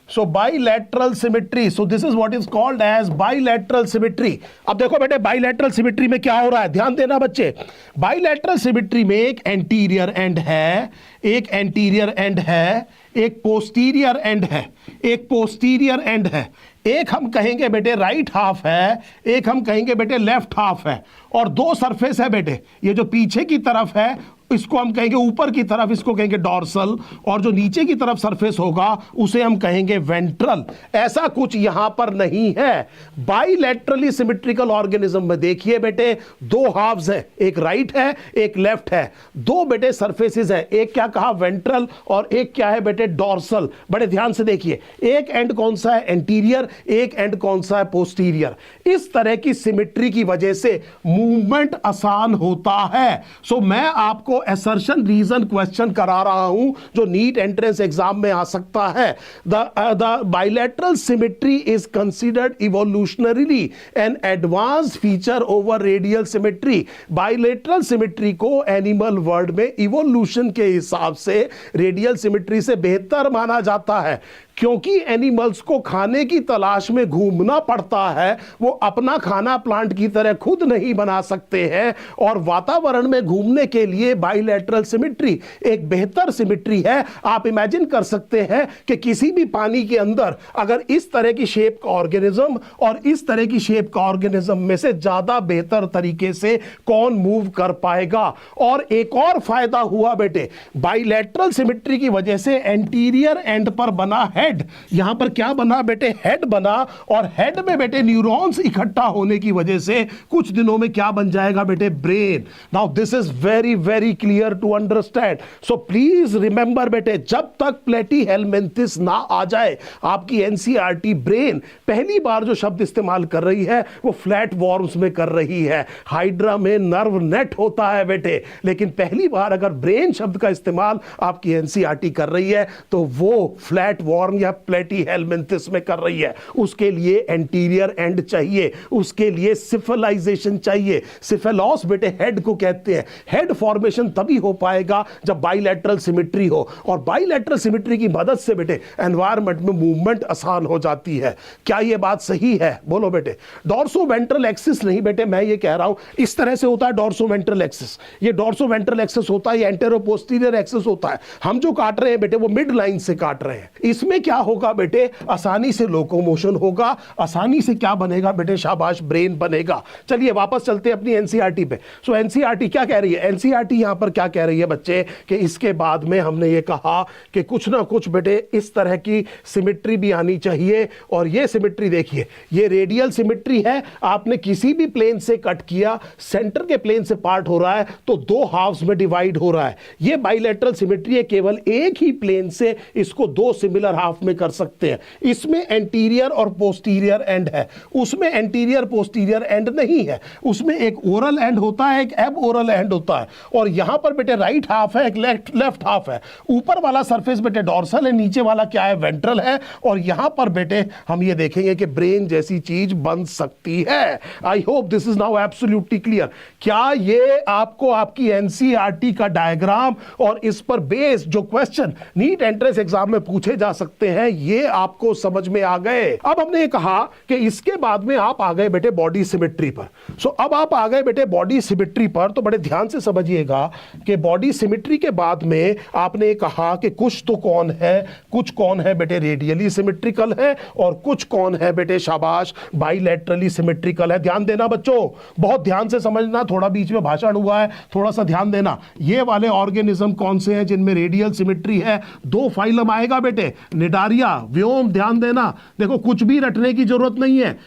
So bilateral symmetry, so this is what is called as bilateral symmetry। अब देखो बेटे bilateral symmetry में क्या हो रहा है, ध्यान देना बच्चे। bilateral symmetry में एक anterior end है, एक anterior end है, एक posterior end है, एक posterior end है। एक हम कहेंगे बेटे राइट हाफ है, एक हम कहेंगे बेटे लेफ्ट हाफ है, और दो सरफेस है बेटे। ये जो पीछे की तरफ है इसको हम कहेंगे ऊपर की तरफ, इसको कहेंगे डॉर्सल, और जो नीचे की तरफ सरफेस होगा उसे हम कहेंगे वेंट्रल। ऐसा कुछ यहां पर नहीं है। बाइलैटरली सिमेट्रिकल ऑर्गेनिज्म में देखिए बेटे दो हाफ्स हैं, एक राइट है एक लेफ्ट है, दो बेटे सरफेसेस हैं, एक क्या कहा वेंट्रल और एक क्या है बेटे डॉर्सल। बड़े ध्यान से देखिए, एक एंड कौन सा है एंटीरियर, एक एंड कौन सा है पोस्टीरियर। इस तरह की सिमेट्री की वजह से मूवमेंट आसान होता है। सो मैं आपको असर्शन रीजन क्वेश्चन करा रहा हूं जो नीट एंट्रेंस एग्जाम में आ सकता है। The bilateral symmetry is considered evolutionarily an advance feature over radial symmetry. Bilateral symmetry को एनिमल वर्ल्ड में इवोल्यूशन के हिसाब से रेडियल सिमेट्री से बेहतर माना जाता है, क्योंकि एनिमल्स को खाने की तलाश में घूमना पड़ता है, वो अपना खाना प्लांट की तरह खुद नहीं बना सकते हैं, और वातावरण में घूमने के लिए बाइलैटरल सिमेट्री एक बेहतर सिमेट्री है। आप इमेजिन कर सकते हैं कि किसी भी पानी के अंदर अगर इस तरह की शेप का ऑर्गेनिज्म और इस तरह की शेप का ऑर्गेनिज्म में से ज्यादा बेहतर तरीके से कौन मूव कर पाएगा। और एक और फायदा हुआ बेटे, बाइलैटरल सिमेट्री की वजह से एंटीरियर एंड पर बना हेड, यहां पर क्या बना बेटे हेड बना, और हेड में बेटे न्यूरॉन्स इकट्ठा होने की वजह से कुछ दिनों में क्या बन जाएगा बेटे brain. Now this is very very clear to understand. So please remember बेटे, जब तक प्लेटीहेलमिन्थिस ना आ जाए आपकी एनसीईआरटी ब्रेन पहली बार जो शब्द इस्तेमाल कर रही है वो फ्लैट वॉर्म्स में कर रही है। हाइड्रा में नर्व नेट होता है बेटे, लेकिन पहली बार अगर ब्रेन शब्द का इस्तेमाल आपकी एनसीईआरटी कर रही है तो वो फ्लैट वॉर्म या प्लेटीहेलमिन्थिस में कर रही है। उसके लिए एंटीरियर एंड चाहिए, उसके लिए सिफलाइजेशन चाहिए। सिफेलॉस बेटे हेड को कहते हैं। हेड फॉर्मेशन तभी हो पाएगा जब बाइलैटरल सिमेट्री हो, और बाइलैटरल सिमेट्री की मदद से बेटे एनवायरनमेंट में मूवमेंट आसान हो जाती है। क्या यह बात सही है? बोलो बेटे। डॉर्सोवेंट्रल एक्सिस नहीं बेटे, मैं ये कह रहा हूं इस तरह से होता है डॉर्सोवेंट्रल एक्सिस, ये डॉर्सोवेंट्रल एक्सिस होता है, ये एंटेरो पोस्टीरियर एक्सिस होता है। हम जो काट रहे हैं बेटे वो मिड लाइन से काट रहे हैं। इसमें क्या होगा बेटे, आसानी से लोकोमोशन होगा, आसानी से क्या बनेगा बेटे, शाबाश, ब्रेन बनेगा। चलिए वापस चलते हैं अपनी एनसीईआरटी पे। सो एनसीईआरटी क्या कह रही है, एनसीईआरटी यहां पर क्या कह रही है बच्चे कि इसके बाद में हमने ये कहा कि कुछ ना कुछ बेटे इस तरह की सिमेट्री भी आनी चाहिए। और ये सिमेट्री देखिए, ये रेडियल सिमेट्री है, आपने किसी भी प्लेन से कट किया, सेंटर के प्लेन से पार्ट हो रहा है तो दो हाफ्स में डिवाइड हो रहा है। ये बाइलेटरल सिमेट्री है, केवल एक ही प्लेन से इसको दो सिमिलर हाफ में कर सकते हैं। इसमें एंटीरियर और पोस्टीरियर एंड है, उसमें एंटीरियर पोस्टीरियर एंड नहीं है, उसमें एक ओरल एंड होता है, एक एब ओरल एंड होता है। और यहां पर बेटे राइट हाफ है, एक लेफ्ट हाफ है। ऊपर वाला सरफेस बेटे डॉर्सल है, नीचे वाला क्या है, वेंट्रल है। और यहां पर बेटे हम ये देखेंगे कि ब्रेन जैसी चीज बन सकती है। I hope this is now absolutely clear. क्या ये आपको आपकी एनसीईआरटी का डायग्राम और इस पर बेस्ड जो क्वेश्चन नीट एंट्रेंस एग्जाम में पूछे जा सकते हैं, ये आपको समझ में आ गए। अब हमने ये कहा कि इसके बाद में आप आ गए बेटे बॉडी सिमेट्री पर। सो अब आप आ गए बेटे बॉडी सिमेट्री पर, तो बड़े ध्यान से समझिएगा कि बॉडी सिमेट्री के बाद में आपने कहा कि कुछ तो कौन है बेटे रेडियली सिमेट्रिकल है और कुछ कौन है बेटे शाबाश बाइलेटरली सिमेट्रिकल है। ध्यान देना बच्चों, बहुत ध्यान से समझना, थोड़ा बीच में भाषण हुआ है, थोड़ा सा ध्यान देना। ये वाले ऑर्गेनिज्म कौन से हैं जिनमें रेडियल सिमेट्री है, दो फाइलम आएगा बेटे, निडारिया, व्योम। ध्यान देना, देखो कुछ भी रटने की जरूरत नहीं है,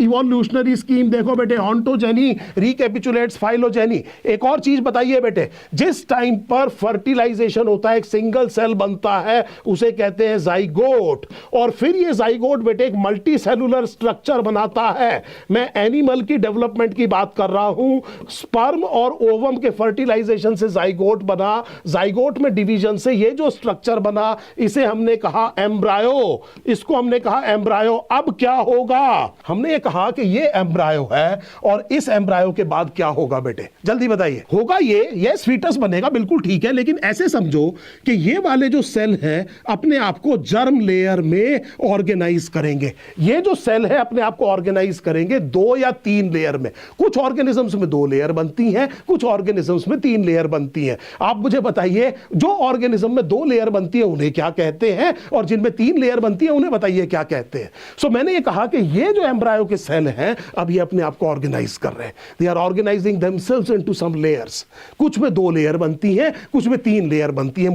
इवोल्यूशनरी स्कीम देखो बेटे, ऑन्टोजेनी, रिकैपिचुलेट्स, फाइलोजेनी। एक और चीज बताइए बेटे, जिस टाइम पर फर्टिलाइजेशन होता है, एक सिंगल सेल बनता है, उसे कहते हैं जाइगोट। और फिर ये जाइगोट बेटे एक मल्टी सेलुलर स्ट्रक्चर बनाता है। मैं एनिमल की डेवलपमेंट की बात कर रहा हूं। स्पर्म और ओवम के फर्टिलाइजेशन से जाइगोट बना, जाइगोट में डिवीजन से ये जो स्ट्रक्चर बना, इसे हमने कहा एम्ब्रायो, इसको हमने कहा एम्ब्रायो। अब क्या होगा, हमने ये कहा कि ये एम्ब्रायो है और इस एम्ब्रायो के बाद क्या होगा बेटे, जल्दी बताइए। होगा ये फीटस बनेगा, बिल्कुल ठीक है, लेकिन ऐसे समझो कि ये वाले जो सेल हैं अपने आप को जर्म लेयर में ऑर्गेनाइज करेंगे। ये जो सेल है अपने आप को ऑर्गेनाइज करेंगे 2 या 3 लेयर में। कुछ ऑर्गेनिजम्स में 2 लेयर बनती हैं, कुछ ऑर्गेनिजम्स में 3 लेयर बनती हैं। आप मुझे बताइए, जो ऑर्गेनिज्म में 2 लेयर बनती है उन्हें क्या कहते हैं, और जिनमें 3 लेयर बनती है उन्हें बताइए क्या कहते हैं। सो मैंने ये कहा कि ये जो एम्ब्रायो के सेल हैं अब ये अपने आप को ऑर्गेनाइज कर रहे हैं, they are organising themselves into some layers. कुछ में 2 लेयर बनती हैं, कुछ में 3 लेयर बनती हैं।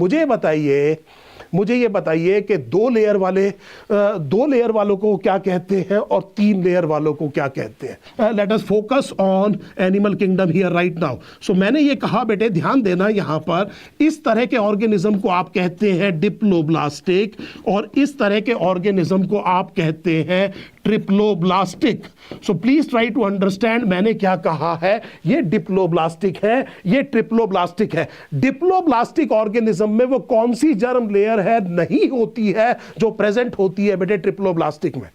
मुझे ये बताइए कि 2 लेयर वालों को क्या कहते हैं और 3 लेयर वालों को क्या कहते हैं। Let us focus on animal kingdom here right now. So मैंने ये कहा बेटे, ध्यान देना, यहां पर इस तरह के ऑर्गेनिज्म को आप कहते हैं डिप्लोब्लास्टिक और इस तरह के ऑर्गेनिज्म को आप कहते हैं triploblastic. So please try to understand, मैंने क्या कहा है, ये डिप्लोब्लास्टिक है, ये ट्रिप्लोब्लास्टिक है। डिप्लोब्लास्टिक ऑर्गेनिज्म में वो कौन सी जर्म लेयर है नहीं होती है जो प्रेजेंट होती है बेटे ट्रिप्लोब्लास्टिक में।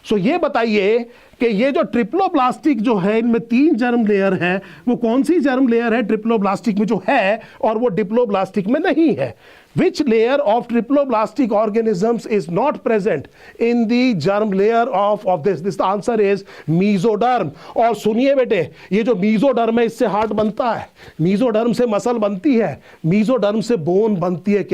सो ये बताइए कि ये जो ट्रिप्लोब्लास्टिक जो है, इनमें 3 जर्म लेयर है, वो कौन सी जर्म लेयर है ट्रिप्लोब्लास्टिक में जो है और वो डिप्लोब्लास्टिक में नहीं है। Which layer of triploblastic organisms is not present in the germ layer of this? This the answer is mesoderm. और सुनिए बेटे, ये जो mesoderm है इससे हार्ट बनता है, mesoderm से मसल बनती है, mesoderm से बोन बनती है।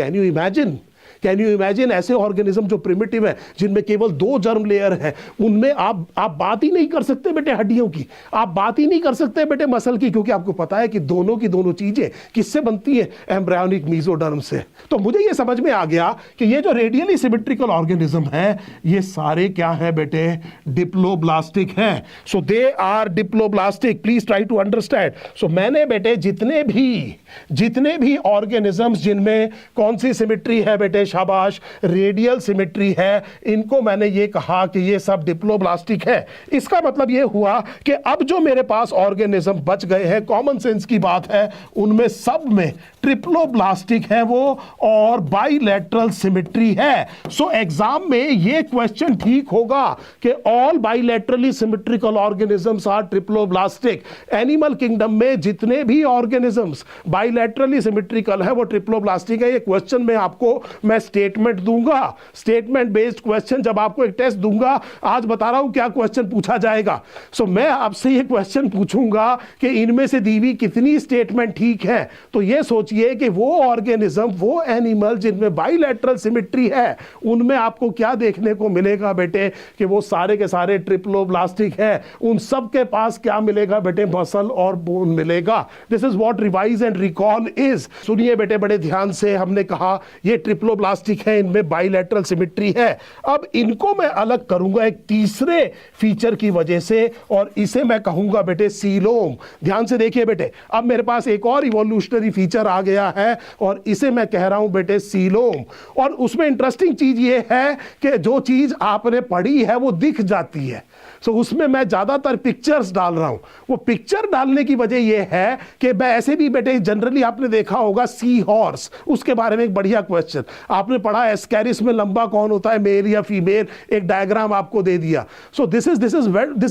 कैन यू इमेजिन ऐसे ऑर्गेनिज्म जो प्रिमिटिव है, जिनमें केवल 2 जर्म लेयर है, उनमें आप बात ही नहीं कर सकते बेटे हड्डियों की, आप बात ही नहीं कर सकते बेटे मसल की, क्योंकि आपको पता है कि दोनों की दोनों चीजें किससे बनती है, एम्ब्रायोनिक मेसोडर्म से। तो मुझे ये समझ में आ गया कि ये जो रेडियली सिमेट्रिकल ऑर्गेनिज्म है, ये सारे क्या है बेटे, डिप्लोब्लास्टिक है। So they are diploblastic, please try to understand. So मैंने बेटे जितने भी ऑर्गेनिजम्स जिनमें कौन सी सिमेट्री है बेटे, शाबाश, रेडियल सिमेट्री है, इनको मैंने ये कहा कि ये सब डिप्लोब्लास्टिक है। इसका मतलब ये हुआ कि अब जो मेरे पास ऑर्गेनिज्म बच गए हैं, कॉमन सेंस की बात है, उनमें सब में ट्रिप्लोब्लास्टिक है वो और बाइलेटरल सिमेट्री है। सो एग्जाम में ये क्वेश्चन ठीक होगा कि all bilaterally symmetrical organisms are triploblastic. Animal kingdom में जितने भी ऑर्गेनिजम्स बाइलेटरली सिमेट्रिकल है वो ट्रिप्लोब्लास्टिक है। ये क्वेश्चन में आपको मैं मैं स्टेटमेंट दूंगा, स्टेटमेंट बेस्ड क्वेश्चन जब आपको एक टेस्ट दूंगा, आज बता रहा हूं क्या क्वेश्चन पूछा जाएगा। सो मैं आपसे ये क्वेश्चन पूछूंगा कि इनमें से दी हुई कितनी स्टेटमेंट ठीक है। तो ये सोचिए कि वो ऑर्गेनिज्म, वो एनिमल जिनमें बाइलैटरल सिमेट्री है, उनमें आपको क्या देखने को मिलेगा बेटे कि वो सारे के सारे ट्रिप्लोब्लास्टिक है। उन सब के पास क्या मिलेगा बेटे? मसल और बोन मिलेगा। This is what revise and recall is. सुनिए बेटे बड़े ध्यान से, हमने कहा ये ट्रिप्लोब्लास्टिक है, इनमें बाइलैटरल सिमेट्री है। अब इनको मैं अलग करूंगा एक तीसरे फीचर की वजह से, और इसे मैं कहूंगा बेटे सीलोम। ध्यान से देखिए बेटे, अब मेरे पास एक और इवोल्यूशनरी फीचर आ गया है और इसे मैं कह रहा हूं बेटे सीलोम। और उसमें इंटरेस्टिंग चीज ये है कि जो चीज आपने पढ़ी है वो दिख जाती है। सो उसमें मैं ज्यादातर पिक्चर्स डाल रहा हूं। वो पिक्चर डालने की वजह यह है कि मैं ऐसे भी बेटे जनरली आपने देखा होगा सी हॉर्स, उसके बारे में एक बढ़िया क्वेश्चन आपने पढ़ा, एस्कैरिस में लंबा कौन होता है, मेल या फीमेल, एक डायग्राम आपको दे दिया। सो this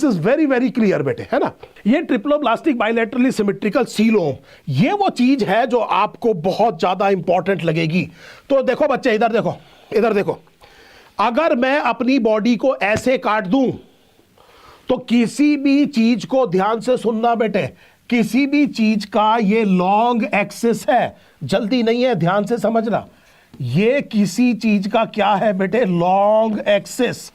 is very very clear बेटे, है ना। ये ट्रिप्लोब्लास्टिक बाइलैटरली सिमेट्रिकल सीलोम, ये वो चीज है जो आपको बहुत ज्यादा इंपॉर्टेंट लगेगी। तो देखो बच्चे, इधर देखो, इधर देखो, अगर मैं अपनी बॉडी को ऐसे काट दूं तो किसी भी चीज को ध्यान से सुनना बेटे, किसी भी चीज का ये लॉन्ग एक्सिस है, जल्दी नहीं है, ध्यान से समझना, ये किसी चीज का क्या है बेटे? Long axis.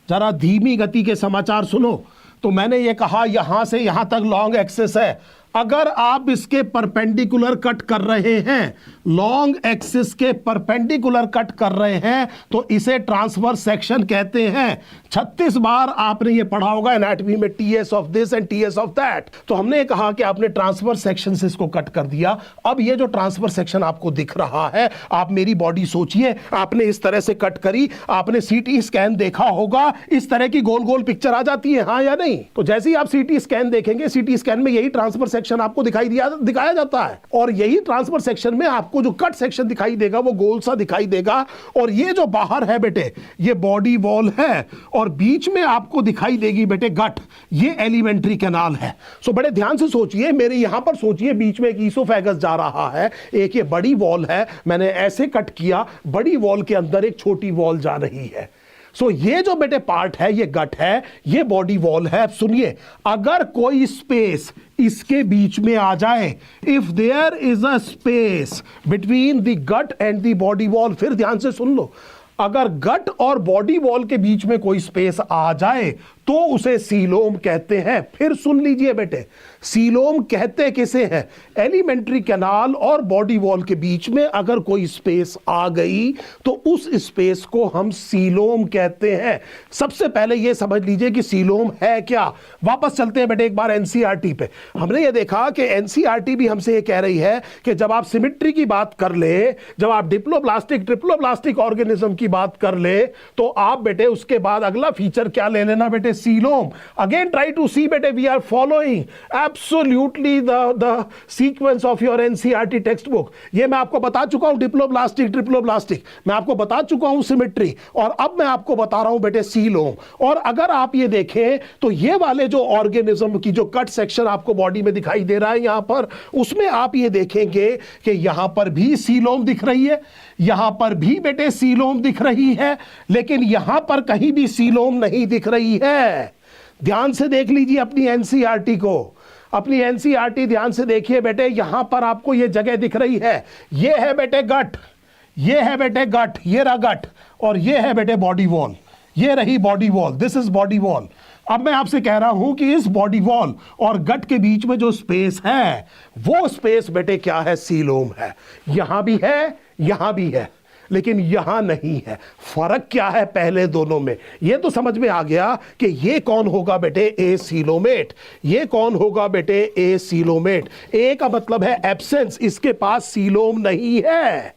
जरा धीमी गति के समाचार सुनो। तो मैंने ये कहा यहां से यहां तक लॉन्ग एक्सिस है। अगर आप इसके परपेंडिकुलर कट कर रहे हैं, लॉन्ग एक्सिस के परपेंडिकुलर कट कर रहे हैं, तो इसे ट्रांसवर्स सेक्शन कहते हैं। 36 बार आपने ये पढ़ा होगा एनाटॉमी में, TS of this and TS of that. तो हमने कहा कि आपने ट्रांसवर्स सेक्शन से इसको कट कर दिया। अब ये जो ट्रांसवर्स सेक्शन आपको दिख रहा है, आप मेरी बॉडी सोचिए, आपने इस तरह से कट करी, आपने सीटी स्कैन देखा होगा, इस तरह की गोल गोल पिक्चर आ जाती है, हाँ या नहीं? तो जैसे ही आप सीटी स्कैन देखेंगे, सीटी स्कैन में यही ट्रांसवर्स सेक्शन आपको दिखाया जाता है, और यही ट्रांसफर सेक्शन में आपको जो कट सेक्शन दिखाई देगा वो गोल सा दिखाई देगा। और ये जो बाहर है बेटे, ये बॉडी वॉल है, और बीच में आपको दिखाई देगी बेटे गट, ये एलिमेंट्री कैनाल है। सो बड़े ध्यान से सोचिए, मेरे यहां पर सोचिए, बीच में एक ईसोफेगस जा रहा है, एक ये बड़ी वॉल है, मैंने ऐसे कट किया, बड़ी वॉल के अंदर एक छोटी वॉल जा रही है। सो ये जो बेटे पार्ट है, ये गट है, ये बॉडी वॉल है। अब सुनिए, अगर कोई स्पेस इसके बीच में आ जाए, if there is a space between the gut and the body wall, फिर ध्यान से सुन लो, अगर गट और बॉडी वॉल के बीच में कोई स्पेस आ जाए तो उसे सीलोम कहते हैं। फिर सुन लीजिए बेटे, सीलोम कहते किसे हैं? एलिमेंट्री कैनाल और बॉडी वॉल के बीच में अगर कोई स्पेस आ गई तो उस स्पेस को हम सीलोम कहते हैं। सबसे पहले यह समझ लीजिए कि सीलोम है क्या। वापस चलते हैं बेटे एक बार एनसीईआरटी पे। हमने ये देखा कि एनसीईआरटी भी हमसे ये कह रही है कि जब आप सिमेट्री की बात कर ले, जब आप डिप्लोब्लास्टिक ट्रिप्लोब्लास्टिक ऑर्गेनिज्म की बात कर ले, तो आप बेटे उसके बाद अगला फीचर क्या ले लेना बेटे? Coelom. Again try to see बेटे, we are following absolutely the sequence of your NCERT textbook. ये मैं आपको बता चुका हूं डिप्लोब्लास्टिक ट्रिप्लोब्लास्टिक, मैं आपको बता चुका हूं सिमेट्री, और अब मैं आपको बता रहा हूं बेटे सीलोम। और अगर आप ये देखें तो ये वाले जो ऑर्गेनिज्म की जो कट सेक्शन आपको बॉडी में दिखाई दे रहा है यहां पर, उसमें आप ये देखेंगे कि यहां पर भी सीलोम दिख रही है, यहां पर भी बेटे सीलोम दिख रही है, लेकिन यहां पर कहीं भी सीलोम नहीं दिख रही है। ध्यान से देख लीजिए अपनी एनसीईआरटी को, अपनी एनसीईआरटी ध्यान से देखिए बेटे, यहां पर आपको यह जगह दिख रही है, यह है बेटे गट, ये है बेटे गट, ये रहा गट, और ये है बेटे बॉडी वॉल, ये रही body wall, this is body wall. अब मैं आपसे कह रहा हूं कि इस बॉडी वॉल और गट के बीच में जो स्पेस है, वो स्पेस बेटे क्या है? सीलोम है। यहां भी है, यहां भी है, लेकिन यहां नहीं है। फर्क क्या है पहले दोनों में? ये तो समझ में आ गया कि ये कौन होगा बेटे? ए सीलोमेट। ये कौन होगा बेटे? ए सीलोमेट। ए का मतलब है एब्सेंस, इसके पास सीलोम नहीं है।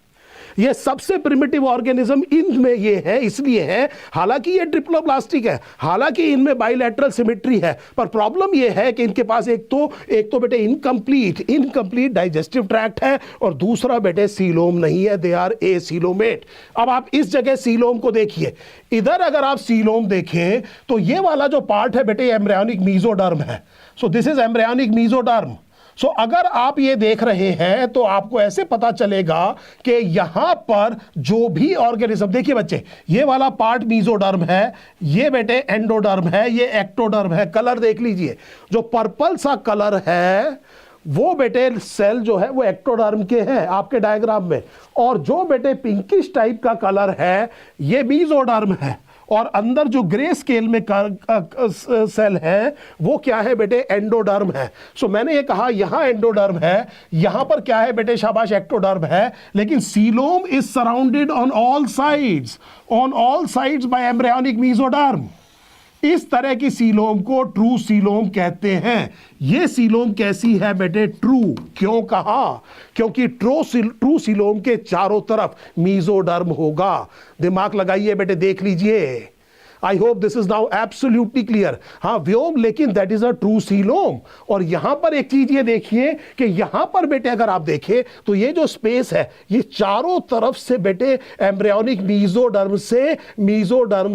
ये सबसे प्रिमिटिव ऑर्गेनिज्म इनमें ये है, इसलिए है, हालांकि ये ट्रिप्लोब्लास्टिक है, हालांकि इनमें बाइलैटरल सिमेट्री है, पर प्रॉब्लम ये है कि इनके पास एक तो बेटे इनकम्प्लीट डाइजेस्टिव ट्रैक्ट है, और दूसरा बेटे सीलोम नहीं है, दे आर ए सीलोमेट। अब आप इस जगह सीलोम को देखिए, इधर अगर आप सीलोम देखें तो ये वाला जो पार्ट है बेटे एम्ब्रियोनिक मीजोडर्म है। So this is embryonic mesoderm. So अगर आप ये देख रहे हैं तो आपको ऐसे पता चलेगा कि यहां पर जो भी ऑर्गेनिज्म, देखिए बच्चे, ये वाला पार्ट मीजोडर्म है, ये बेटे एंडोडर्म है, ये एक्टोडर्म है। कलर देख लीजिए, जो पर्पल सा कलर है वो बेटे सेल जो है वो एक्टोडर्म के हैं आपके डायग्राम में, और जो बेटे पिंकिश टाइप का कलर है ये मीजोडर्म है, और अंदर जो ग्रे स्केल में सेल है वो क्या है बेटे, एंडोडर्म है। सो मैंने ये कहा यहां एंडोडर्म है, यहां पर क्या है बेटे, शाबाश, एक्टोडर्म है, लेकिन coelom is surrounded on all sides by embryonic mesoderm. इस तरह की सीलोम को ट्रू सीलोम कहते हैं। ये सीलोम कैसी है बेटे, ट्रू। क्यों कहा, क्योंकि ट्रू सीलोम के चारों तरफ मीजोडर्म होगा। दिमाग लगाइए बेटे, देख लीजिए। I hope this is now absolutely clear. हाँ व्योम, लेकिन that is a true coelom. और यहां पर एक चीज ये देखिए कि यहां पर बेटे अगर आप देखें तो ये जो स्पेस है ये चारों तरफ से बेटे एम्ब्रियोनिक मीजोडर्म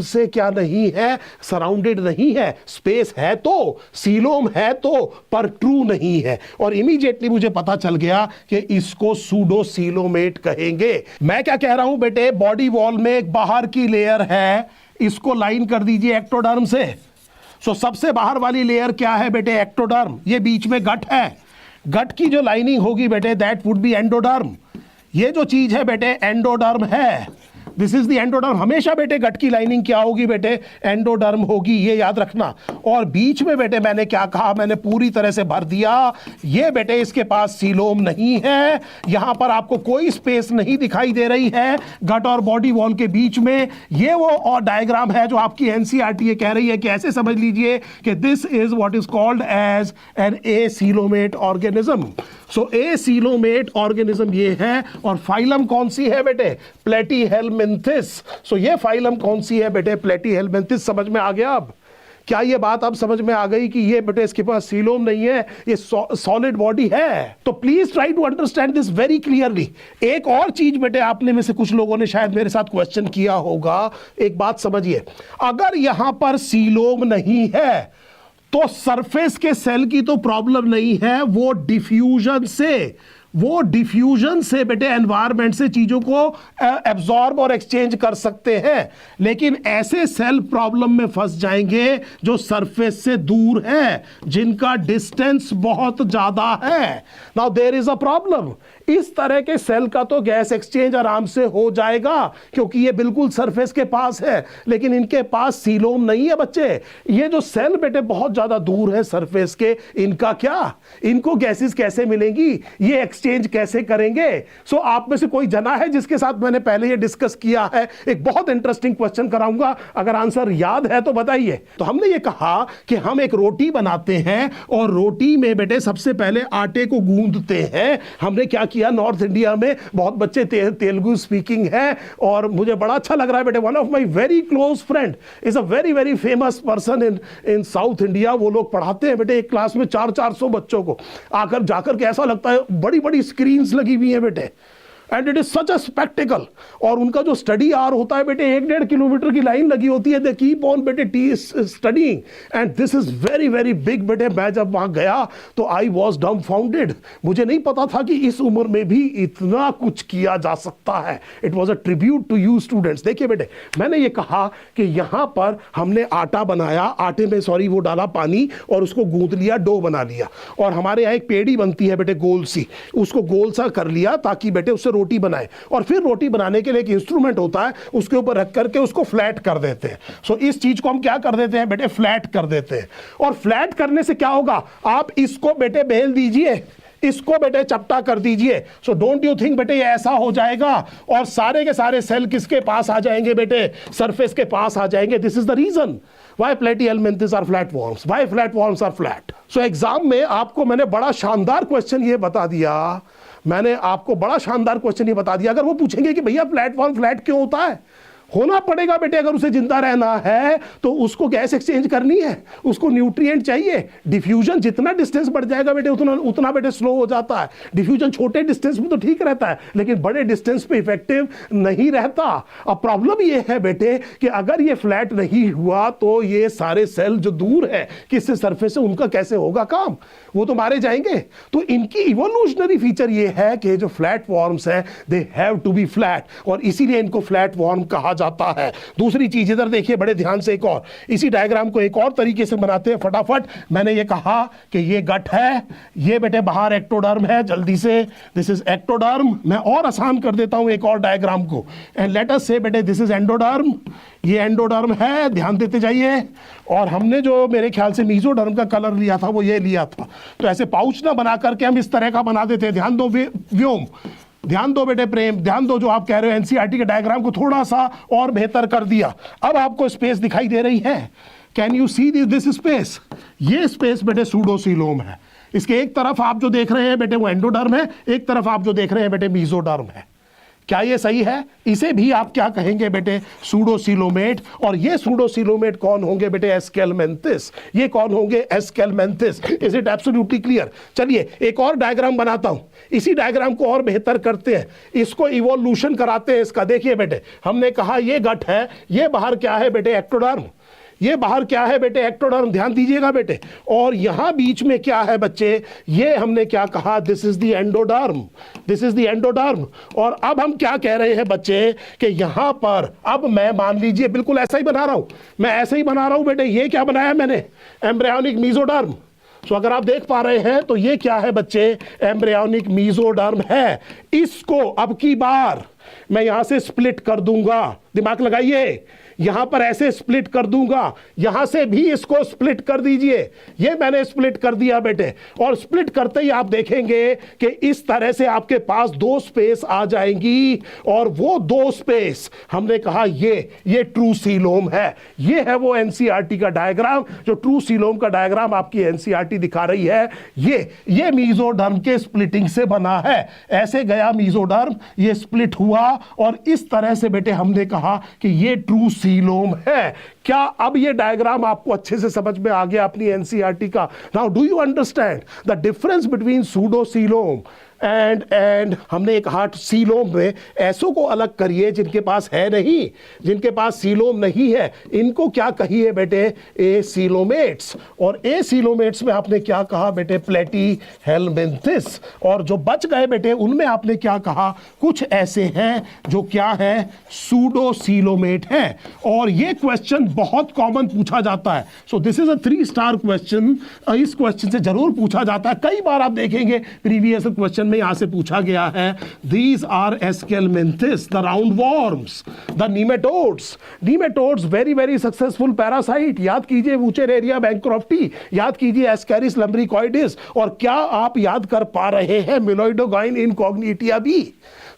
से क्या नहीं है, सराउंडेड नहीं है। स्पेस है तो, सीलोम है तो, पर ट्रू नहीं है। और इमीडिएटली मुझे पता चल गया कि इसको सूडो सीलोमेट कहेंगे। मैं क्या कह रहा हूं बेटे, बॉडी वॉल में एक बाहर की लेयर है, इसको लाइन कर दीजिए एक्टोडर्म से। सो सबसे बाहर वाली लेयर क्या है बेटे, एक्टोडर्म। ये बीच में गट है, गट की जो लाइनिंग होगी बेटे दैट वुड बी एंडोडर्म। ये जो चीज है बेटे एंडोडर्म है, दिस इज द एंडोडर्म। हमेशा बेटे गट की लाइनिंग क्या होगी बेटे, एंडोडर्म होगी, ये याद रखना। और बीच में बेटे मैंने क्या कहा, मैंने पूरी तरह से भर दिया। ये बेटे इसके पास सीलोम नहीं है, यहां पर आपको कोई स्पेस नहीं दिखाई दे रही है गट और बॉडी वॉल के बीच में। ये वो और डायग्राम है जो आपकी एनसीईआरटी ये कह रही है कि ऐसे समझ लीजिए कि this is what is called as an acoelomate organism. So acoelomate organism ये है। और फाइलम कौन सी है बेटे, प्लेटीहेलमिन्थिस। सो ये फाइलम कौन सी है बेटे, प्लेटीहेलमिन्थिस। समझ में आ गया अब? क्या ये बात अब समझ में आ गई कि ये बेटे इसके पास सीलोम नहीं है, ये सॉलिड बॉडी है? तो please try to understand this very clearly. एक और चीज बेटे आपने में से कुछ लोगों ने शायद मेरे साथ क्वेश्चन किया होगा। एक बात समझिए, अगर यहां पर सीलोम नहीं है तो सरफेस के सेल की तो प्रॉब्लम नहीं है, वो डिफ्यूजन से बेटे एनवायरनमेंट से चीजों को एब्जॉर्ब और एक्सचेंज कर सकते हैं। लेकिन ऐसे सेल प्रॉब्लम में फंस जाएंगे जो सरफेस से दूर है, जिनका डिस्टेंस बहुत ज्यादा है। Now there is a problem. इस तरह के सेल का तो गैस एक्सचेंज आराम से हो जाएगा क्योंकि ये बिल्कुल सरफेस के पास है, लेकिन इनके पास सीलोम नहीं है बच्चे। ये जो सेल बेटे बहुत ज्यादा दूर है सरफेस के, इनका क्या, इनको गैसेस कैसे मिलेंगी, ये एक्सचेंज कैसे करेंगे? सो आप में से कोई जना है जिसके साथ मैंने पहले ये डिस्कस किया है? एक बहुत इंटरेस्टिंग क्वेश्चन कराऊंगा, अगर आंसर याद है तो बताइए। तो हमने ये कहा कि हम एक रोटी बनाते हैं और रोटी में बेटे सबसे पहले आटे को गूंदते हैं। हमने क्या किया, नॉर्थ इंडिया में बहुत बच्चे तेलुगु स्पीकिंग है और मुझे बड़ा अच्छा लग रहा है बेटे, one of my very close friend is a very very famous person in south India. वो लोग पढ़ाते हैं बेटे एक क्लास में 400-400 बच्चों को, आकर जाकर के ऐसा लगता है बड़ी बड़ी स्क्रीन्स लगी हुई हैं बेटे, and it is such a spectacled. और उनका जो स्टडी आवर होता है बेटे 1-1.5 किलोमीटर की लाइन लगी होती है, दे कीप ऑन बेटे studying, and this is very very big बेटे। मैं जब वहां गया तो आई वॉज डम्बफाउंडेड। मुझे नहीं पता था कि इस उम्र में भी इतना कुछ किया जा सकता है। It was a tribute to you students. देखिए बेटे, मैंने ये कहा कि यहां पर हमने आटा बनाया, आटे में वो डाला पानी और उसको गूंद लिया, डो बना लिया। और हमारे यहाँ एक पेड़ी बनती है बेटे गोल सी, उसको गोल सा कर लिया ताकि बेटे उससे रोटी बनाए। और फिर रोटी बनाने के लिए एक इंस्ट्रूमेंट होता है, उसके ऊपर रख करके उसको फ्लैट कर देते हैं। सो इस चीज को हम क्या कर देते हैं बेटे, फ्लैट कर देते हैं। और फ्लैट करने से क्या होगा, आप इसको बेटे बेल दीजिए, इसको बेटे चपटा कर दीजिए। सो डोंट यू थिंक बेटे ये ऐसा हो जाएगा और सारे के सारे सेल किसके पास आ जाएंगे बेटे, सरफेस के पास आ जाएंगे। This is the reason why platyhelminthes are flatworms, why flatworms are flat. So exam में आपको मैंने बड़ा शानदार क्वेश्चन ये बता दिया, मैंने आपको बड़ा शानदार क्वेश्चन ये बता दिया। अगर वो पूछेंगे कि भैया प्लेटफॉर्म फ्लैट क्यों होता है, होना पड़ेगा बेटे, अगर उसे जिंदा रहना है तो उसको गैस एक्सचेंज करनी है, उसको न्यूट्रिएंट चाहिए। डिफ्यूजन जितना डिस्टेंस बढ़ जाएगा बेटे उतना उतना बेटे स्लो हो जाता है। डिफ्यूजन छोटे डिस्टेंस में तो ठीक रहता है लेकिन बड़े डिस्टेंस पे इफेक्टिव नहीं रहता। अब प्रॉब्लम ये है बेटे कि अगर ये फ्लैट नहीं हुआ तो ये सारे सेल जो दूर है किससे सरफेस से, उनका कैसे होगा काम, वो तो मारे जाएंगे। तो इनकी इवोल्यूशनरी फीचर ये है कि जो फ्लैट फॉर्म्स है they have to be flat, और इसीलिए इनको फ्लैट फॉर्म कहा जाता है। दूसरी चीज इधर देखिए बड़े ध्यान से, एक और इसी डायग्राम को एक और तरीके से बनाते हैं फटाफट। मैंने ये कहा कि ये गट है, ये बेटे बाहर एक्टोडर्म है, जल्दी से दिस इज एक्टोडर्म। मैं और आसान कर देता हूं एक और डायग्राम को, एंड लेट अस से बेटे दिस इज एंडोडर्म, ये एंडोडर्म है, ध्यान देते जाइए। और हमने जो मेरे ख्याल से मीजोडर्म का कलर लिया था वो ये लिया था, तो ऐसे पाउच ना बना करके हम इस तरह का बना देते हैं। ध्यान दो व्योम, ध्यान दो बेटे प्रेम, ध्यान दो, जो आप कह रहे हो एनसीईआरटी के डायग्राम को थोड़ा सा और बेहतर कर दिया। अब आपको स्पेस दिखाई दे रही है, can you see this space? ये स्पेस बेटे सूडोसीलोम है। इसके एक तरफ आप जो देख रहे हैं बेटे वो एंडोडर्म है, एक तरफ आप जो देख रहे हैं बेटे मीजोडर्म है। क्या ये सही है? इसे भी आप क्या कहेंगे बेटे? सूडोसीलोमेट। और ये सूडोसीलोमेट कौन होंगे बेटे? एस्केलमेंथिस। ये कौन होंगे? Aschelminthes. Is it absolutely clear? चलिए एक और डायग्राम बनाता हूं, इसी डायग्राम को और बेहतर करते हैं, इसको इवोल्यूशन कराते हैं इसका। देखिए बेटे, हमने कहा ये गट है, ये बाहर क्या है बेटे? एक्टोडर्म। ये बाहर क्या है बेटे? एक्टोडर्म। ध्यान दीजिएगा बेटे। और यहां बीच में क्या है बच्चे? ये हमने क्या कहा? This is the endoderm, this is the endoderm. और अब हम क्या कह रहे हैं बच्चे कि यहां पर अब मैं मान लीजिए बिल्कुल ऐसा ही बना रहा हूं, मैं ऐसे ही बना रहा हूं बेटे। ये क्या बनाया मैंने? Embryonic mesoderm. तो अगर आप देख पा रहे हैं तो ये क्या है बच्चे? एम्ब्रियोनिक मीजोडर्म है। इसको अब की बार मैं यहां से स्प्लिट कर दूंगा, दिमाग लगाइए, यहां पर ऐसे स्प्लिट कर दूंगा, यहां से भी इसको स्प्लिट कर दीजिए। ये मैंने स्प्लिट कर दिया बेटे, और स्प्लिट करते ही आप देखेंगे कि इस तरह से आपके पास दो स्पेस आ जाएंगी, और वो दो स्पेस हमने कहा ये ट्रू सीलोम है। ये है वो एनसीईआरटी का डायग्राम, जो ट्रू सीलोम का डायग्राम आपकी एनसीईआरटी दिखा रही है। ये मीजोडर्म के स्प्लिटिंग से बना है। ऐसे गया मीजोडर्म, ये स्प्लिट हुआ, और इस तरह से बेटे हमने कहा कि ये ट्रू सीलोम है। क्या अब ये डायग्राम आपको अच्छे से समझ में आ गया अपनी एनसीईआरटी का? Now do you understand the difference between pseudocoelom and हमने कहा सीलोम में ऐसों को अलग करिए जिनके पास है नहीं, जिनके पास सीलोम नहीं है, इनको क्या कहिए बेटे? ए सीलोमेट्स। और ए सीलोमेट्स में आपने क्या कहा बेटे? प्लेटीहेलमिन्थिस। और जो बच गए बेटे उनमें आपने क्या कहा? कुछ ऐसे हैं जो क्या है? सूडोसीलोमेट है। और ये क्वेश्चन बहुत कॉमन पूछा जाता है। So this is a 3 star question. इस क्वेश्चन से जरूर पूछा जाता है, कई बार आप देखेंगे प्रीवियस क्वेश्चन में यहां से पूछा गया है। These are Eskelminthes, the roundworms, the nematodes. Nematodes very very successful parasite. याद कीजिए Wuchereria bancrofti, याद कीजिए Ascaris lumbricoides, और क्या आप याद कर पा रहे हैं Meloidogyne incognitia भी?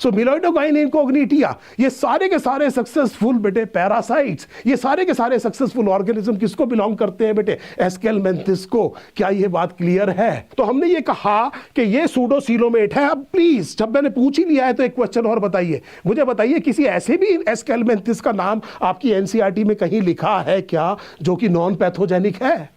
सो मिलोइडोगाइन इनकॉग्निटिया, ये सारे के सारे सक्सेसफुल बेटे पैरासाइट्स, ये सारे के सारे सक्सेसफुल ऑर्गेनिज्म किसको बिलोंग करते हैं बेटे? एस्केलमेंथिस को। क्या ये बात क्लियर है? तो हमने ये कहा कि ये सूडोसीलोमेट है। अब प्लीज, जब मैंने पूछ ही लिया है तो एक क्वेश्चन और बताइए, मुझे बताइए किसी ऐसे भी एस्केलमेंथिस का नाम आपकी एनसीईआरटी में कहीं लिखा है क्या जो कि नॉन पैथोजेनिक है?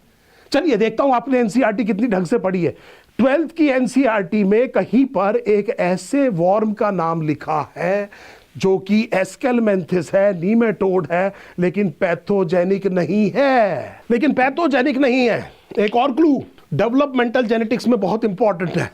चलिए देखता हूं आपने एनसीईआरटी कितनी ढंग से पढ़ी है। 12th की एनसीईआरटी में कहीं पर एक ऐसे वॉर्म का नाम लिखा है जो कि एस्केलमेंथिस है, नीमेटोड है, लेकिन पैथोजेनिक नहीं है। लेकिन पैथोजेनिक नहीं है। एक और क्लू डेवलपमेंटल जेनेटिक्स में बहुत इंपॉर्टेंट है।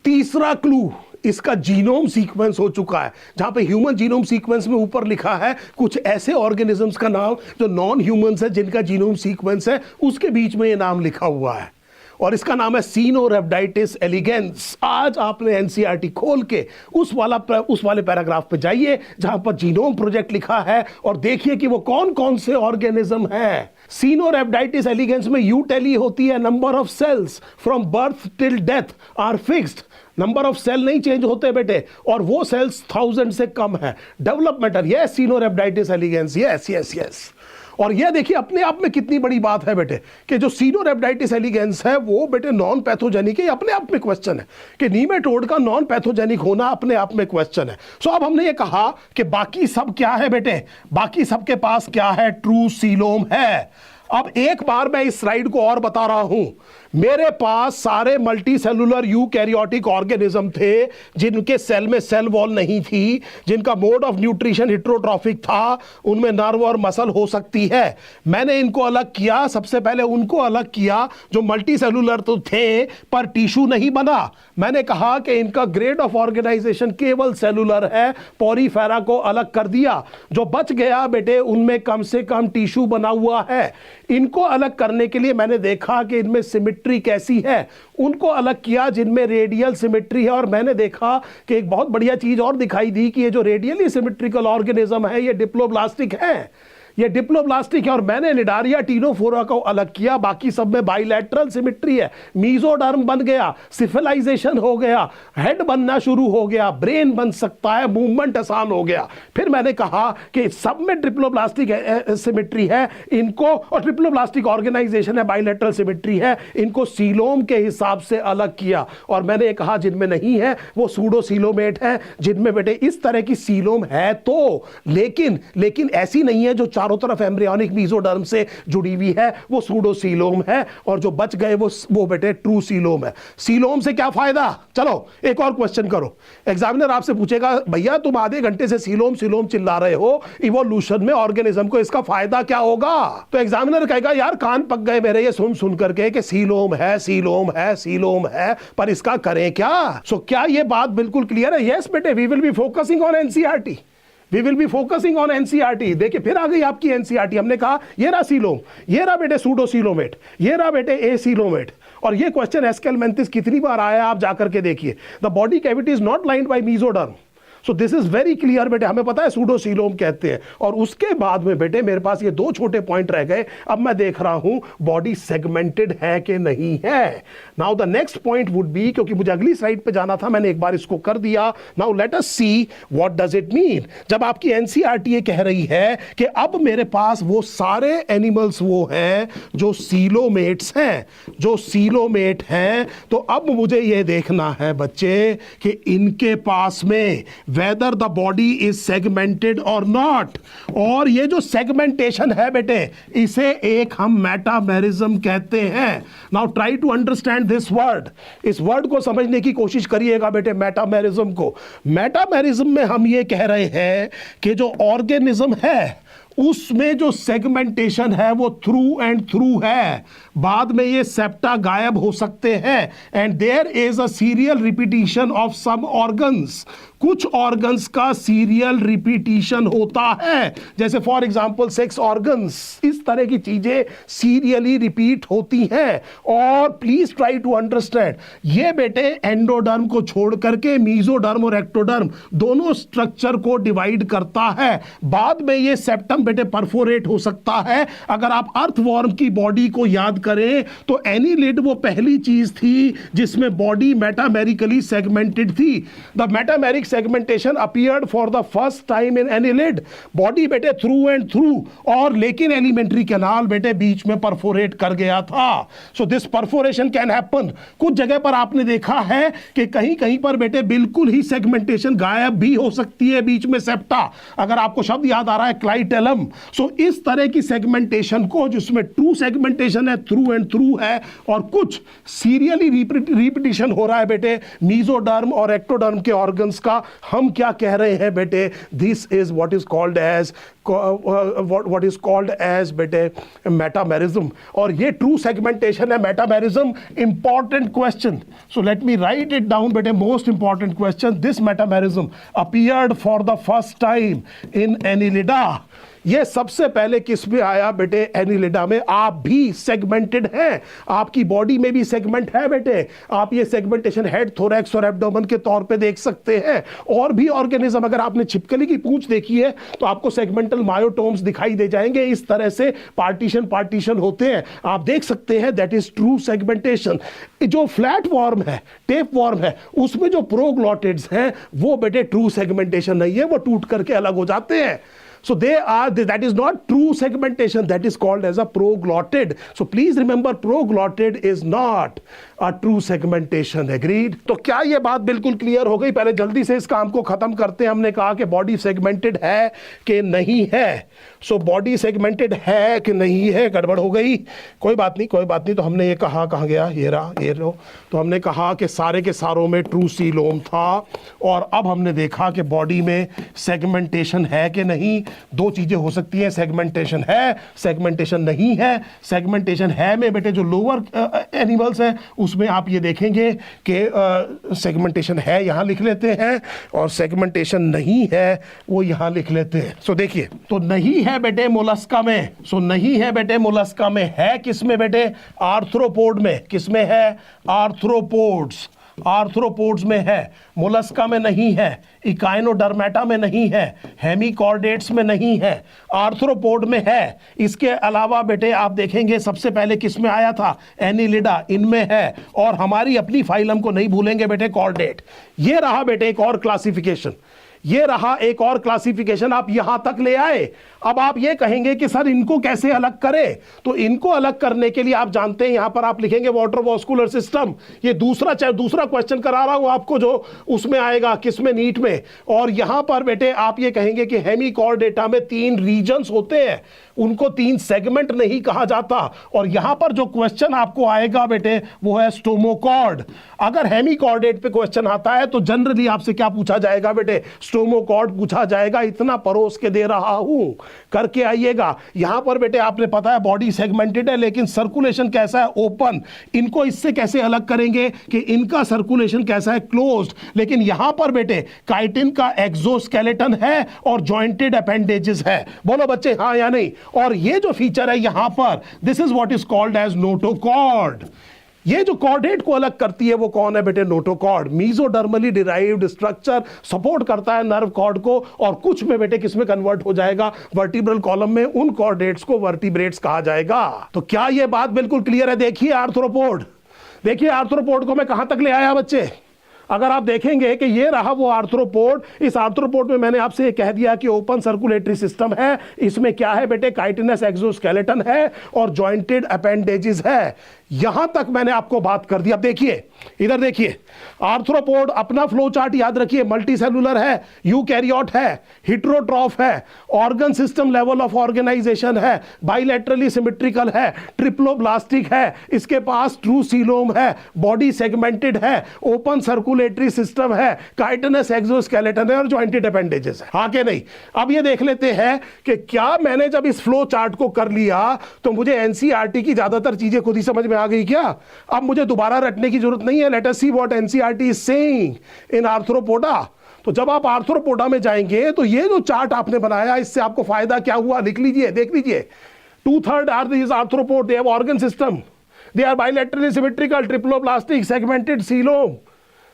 तीसरा क्लू, इसका जीनोम सीक्वेंस हो चुका है, जहां पे ह्यूमन जीनोम सीक्वेंस में ऊपर लिखा है कुछ ऐसे ऑर्गेनिजम्स का नाम जो नॉन ह्यूमंस है, जिनका जीनोम सीक्वेंस है, उसके बीच में ये नाम लिखा हुआ है, और इसका नाम है सिनोरेप्टाइटिस एलिगेंस। आज आपने एनसीईआरटी खोल के उस वाले पैराग्राफ पे जाइए जहां पर जीनोम प्रोजेक्ट लिखा है, और देखिए कि वो कौन कौन से ऑर्गेनिज्म है। सिनोरेप्टाइटिस एलिगेंस में यूटेली होती है, number of cells from birth till death are fixed. Number of cell नहीं चेंज होते बेटे, और वो सेल्स 1000 से कम है। Developmental, yes, Caenorhabditis elegans, yes yes yes. और ये देखिए अपने आप में कितनी बड़ी बात है बेटे कि जो सिनोरेप्टाइटिस एलिगेंस है वो बेटे नॉन पैथोजेनिक है, अपने आप में क्वेश्चन है कि नीमेटोड का नॉन पैथोजेनिक होना अपने आप में क्वेश्चन है। सो अब हमने ये कहा कि बाकी सब क्या है बेटे, बाकी सबके पास क्या है, ट्रू सीलोम है। अब एक बार मैं इस स्लाइड को और बता रहा हूं, मेरे पास सारे मल्टी सेलुलर यूकैरियोटिक ऑर्गेनिज्म थे जिनके सेल में सेल वॉल नहीं थी, जिनका मोड ऑफ न्यूट्रिशन हिट्रोट्रॉफिक था, उनमें नर्व और मसल हो सकती है। मैंने इनको अलग किया, सबसे पहले उनको अलग किया जो मल्टी सेलुलर तो थे पर टिश्यू नहीं बना। मैंने कहा कि इनका ग्रेड ऑफ ऑर्गेनाइजेशन केवल सेलुलर है, पॉरीफेरा को अलग कर दिया। जो बच गया बेटे उनमें कम से कम टिश्यू बना हुआ है। इनको अलग करने के लिए मैंने देखा कि इनमें सिमेट्री कैसी है, उनको अलग किया जिनमें रेडियल सिमेट्री है। और मैंने देखा कि एक बहुत बढ़िया चीज और दिखाई दी कि ये जो रेडियली सिमेट्रिकल ऑर्गेनिज्म है ये डिप्लोब्लास्टिक है, ये डिप्लोब्लास्टिक है। और मैंने निडारिया टीनोफोरा को अलग किया, बाकी सब में बाइलैटरल सिमेट्री है। मीजोडर्म बन गया, सिफिलाइजेशन हो गया, हेड बनना शुरू हो गया, ब्रेन बन सकता है, मूवमेंट आसान हो गया। फिर मैंने कहा कि सब में ट्रिप्लोब्लास्टिक सिमेट्री है, इनको और ट्रिप्लोब्लास्टिक ऑर्गेनाइजेशन है, बाइलैटरल सिमेट्री है, इनको सीलोम के हिसाब से अलग किया। और मैंने कहा जिनमें नहीं है वो सूडो सीलोमेट है, जिनमें बेटे इस तरह की सीलोम है तो लेकिन ऐसी नहीं है जो चारों तरफ एम्ब्रियोनिक मीजोडर्म से जुड़ी हुई है, वो सूडो सीलोम है। और जो बच गए वो बेटे ट्रू सीलोम है। सीलोम से क्या फायदा, चलो एक और क्वेश्चन करो। एग्जामिनर आपसे पूछेगा भैया तुम आधे घंटे से सीलोम सीलोम चिल्ला रहे हो, इवोल्यूशन में ऑर्गेनिज्म को इसका फायदा क्या होगा? तो एग्जामिनर कहेगा यार कान पक गए मेरे ये सुन करके कि सीलोम है सीलोम है सीलोम है, पर इसका करें क्या? सो क्या ये बात बिल्कुल क्लियर है? यस बेटे, we will be focusing on NCERT, we will be focusing on NCERT. देखिए फिर आ गई आपकी एनसीईआरटी। हमने कहा ये रहा सीलोम, ये रहा बेटे सूडो सीलोमेट, ये रहा बेटे ए सीलोमेट। और ये क्वेश्चन एस्केलमेंथिस कितनी बार आया आप जाकर के देखिए। The body cavity is not lined by mesoderm, so this is very clear बेटे, हमें पता है सूडो सीलोम कहते हैं। और उसके बाद में बेटे मेरे पास ये दो छोटे पॉइंट रह गए। अब मैं देख रहा हूं बॉडी सेगमेंटेड है कि नहीं है। Now the next point would be, क्योंकि मुझे अगली स्लाइड पे जाना था, मैंने एक बार इसको कर दिया। Now let us see what does it mean. जब आपकी एनसीईआरटी ये कह रही है कि अब मेरे पास वो सारे एनिमल्स वो हैं जो सीलोमेट्स हैं, जो सीलोमेट हैं, तो अब मुझे ये देखना है बच्चे कि इनके पास में whether the body is segmented or not। और ये जो सेगमेंटेशन है बेटे इसे एक हम मेटामेरिज्म कहते हैं। Now try to understand this word, इस वर्ड को समझने की कोशिश करिएगा बेटे, मेटामेरिज्म को। मेटामेरिज्म में हम ये कह रहे हैं कि जो ऑर्गेनिज्म है उसमें जो सेगमेंटेशन है वो थ्रू एंड थ्रू है, बाद में ये सेप्टा गायब हो सकते हैं। And there is a serial repetition of some organs, कुछ ऑर्गन्स का सीरियल रिपीटिशन होता है, जैसे फॉर एग्जांपल सेक्स ऑर्गन्स, इस तरह की चीजें सीरियली रिपीट होती हैं। और प्लीज ट्राई टू अंडरस्टैंड, ये बेटे एंडोडर्म को छोड़ करके मीजोडर्म और एक्टोडर्म दोनों स्ट्रक्चर को डिवाइड करता है। बाद में ये सेप्टम बेटे परफोरेट हो सकता है। अगर आप अर्थवॉर्म की बॉडी को याद करें तो एनीलिड वो पहली चीज थी जिसमें बॉडी मेटामेरिकली सेगमेंटेड थी। The metameric segmentation appeared for the first time in annelid, body बेटे थ्रू एंड थ्रू, और लेकिन एलिमेंट्री कैनाल बेटे बीच में परफोरेट कर गया था। So this perforation can happen. कुछ जगह पर आपने देखा है कि कहीं कहीं पर बेटे बिल्कुल ही सेगमेंटेशन गायब भी हो सकती है बीच में सेप्टा। अगर आपको शब्द याद आ रहा है क्लाइटेलम। सो इस तरह की सेगमेंटेशन को जिसमें ट्रू सेगमेंटेशन है, थ्रू एंड थ्रू है, और कुछ सीरियली रिपीटिशन हो रहा है बेटे मीजोडर्म और एक्टोडर्म के ऑर्गन्स का, हम क्या कह रहे हैं बेटे, this is what is called as बेटे मेटामेरिज्म। और ये ट्रू सेगमेंटेशन है, metamerism. Important question, so let me write it down बेटे, most important question, this metamerism appeared for the first time in annelida. ये सबसे पहले किस में आया बेटे, एनिलिडा में। आप भी सेगमेंटेड हैं, आपकी बॉडी में भी सेगमेंट है बेटे। आप ये सेगमेंटेशन हेड, थोरैक्स और एब्डोमेन के तौर पे देख सकते हैं। और भी ऑर्गेनिज्म, अगर आपने छिपकली की पूंछ देखी है तो आपको सेगमेंटल मायोटोम्स दिखाई दे जाएंगे, इस तरह से पार्टीशन होते हैं, आप देख सकते हैं। That is true segmentation. जो फ्लैट वॉर्म है, टेप वॉर्म है, उसमें जो प्रोग्लॉटिड्स हैं वो बेटे ट्रू सेगमेंटेशन नहीं है, वो टूट करके अलग हो जाते हैं। So that is not true segmentation, that is called as a proglottid. So please remember, proglottid is not a true segmentation. Agreed? तो क्या ये बात बिल्कुल क्लियर हो गई? पहले जल्दी से इस काम को खत्म करते हैं। हमने कहा कि बॉडी सेगमेंटेड है कि नहीं है। सो बॉडी सेगमेंटेड है कि नहीं है, गड़बड़ हो गई, कोई बात नहीं, कोई बात नहीं। तो हमने ये कहा, कहाँ गया, ये रहा, ये लो। तो हमने कहा कि सारे के सारों में ट्रू सीलोम था, और अब हमने देखा कि बॉडी में सेगमेंटेशन है कि नहीं। दो चीजें हो सकती हैं, सेगमेंटेशन है, सेगमेंटेशन नहीं है। सेगमेंटेशन है में बेटे जो लोअर एनिमल्स हैं उसमें आप ये देखेंगे कि सेगमेंटेशन है, यहां लिख लेते हैं, और सेगमेंटेशन नहीं है वो यहां लिख लेते हैं। सो देखिए, तो नहीं है बेटे मोलस्का में। सो नहीं है बेटे मोलस्का में, है किसमें बेटे? आर्थ्रोपोड में। किसमें है? आर्थ्रोपोड्स। आर्थ्रोपोड्स में है, मोलस्का में नहीं है, इकाइनोडर्मेटा में नहीं है, हेमिकॉर्डेट्स में नहीं है, आर्थ्रोपोड में है। इसके अलावा बेटे आप देखेंगे सबसे पहले किस में आया था? एनिलिडा, इनमें है। और हमारी अपनी फाइलम को नहीं भूलेंगे बेटे, कॉर्डेट। ये रहा बेटे एक और क्लासिफिकेशन, ये रहा एक और क्लासिफिकेशन, आप यहां तक ले आए। अब आप ये कहेंगे कि सर इनको कैसे अलग करें? तो इनको अलग करने के लिए आप जानते हैं, यहां पर आप लिखेंगे वाटर वास्कुलर सिस्टम। ये दूसरा क्वेश्चन करा रहा हूं आपको, जो उसमें आएगा, किसमें? नीट में। और यहां पर बेटे आप ये कहेंगे कि हेमिकॉर्डेटा में 3 रीजन्स होते हैं, उनको 3 सेगमेंट नहीं कहा जाता। और यहां पर जो क्वेश्चन आपको आएगा बेटे वो है स्टोमोकॉर्ड। अगर हेमिकॉर्डेट पे क्वेश्चन आता है तो जनरली आपसे क्या पूछा जाएगा बेटे? स्टोमोकॉर्ड पूछा जाएगा। इतना परोस के दे रहा हूं, करके आइएगा। यहां पर बेटे आपने पता है बॉडी सेगमेंटेड है, लेकिन सर्कुलेशन कैसा है? ओपन। इनको इससे कैसे अलग करेंगे कि इनका सर्कुलेशन कैसा है? क्लोज्ड। लेकिन यहां पर बेटे काइटिन का एक्सोस्केलेटन है और जॉइंटेड अपेंडेजेस है। बोलो बच्चे हाँ या नहीं? और ये जो फीचर है यहां पर, this is what is called as notochord. ये जो कॉर्डेट को अलग करती है वो कौन है बेटे? Notochord. Mesodermally derived structure, support करता है नर्व कॉर्ड को, और कुछ में बेटे किसमें कन्वर्ट हो जाएगा? वर्टिब्रल कॉलम में। उन कॉर्डेट्स को वर्टिब्रेट्स कहा जाएगा। तो क्या ये बात बिल्कुल क्लियर है? देखिए आर्थ्रोपोड, देखिए आर्थ्रोपोड को मैं कहां तक ले आया बच्चे? अगर आप देखेंगे कि ये रहा वो आर्थ्रोपोड। इस आर्थ्रोपोड में मैंने आपसे ये कह दिया कि ओपन सर्कुलेटरी सिस्टम है। इसमें क्या है बेटे? काइटिनस एक्सोस्केलेटन है और जॉइंटेड अपेंडेजेस है। यहां तक मैंने आपको बात कर दी। अब देखिए, इधर देखिए, आर्थ्रोपोड अपना फ्लो चार्ट याद रखिए, मल्टी सेलुलर है, यूकैरियोट है, हिट्रोट्रॉफ है, organ system level of organisation है, बाइलेटरली सिमेट्रिकल है, ट्रिप्लोब्लास्टिक है, इसके पास ट्रू सीलोम है, बॉडी सेगमेंटेड है, ओपन सर्कुलेटरी सिस्टम है, काइटिनस एक्सोस्केलेटन है और जॉइंटेड अपेंडेजेस है। हाँ के नहीं? अब ये देख लेते हैं कि क्या मैंने जब इस फ्लो चार्ट को कर लिया तो मुझे एनसीईआरटी की ज्यादातर चीजें खुद ही समझ में आ गई क्या? अब मुझे दोबारा रटने की जरूरत नहीं है। Let us see what NCERT is saying in arthropoda. तो जब आप आर्थ्रोपोडा में जाएंगे तो ये जो चार्ट आपने बनाया, इससे आपको फायदा क्या हुआ? लिख लीजिए, देख लीजिए। 2/3 are this arthropod, they have organ system, they are bilaterally symmetrical, triploblastic, segmented coelom,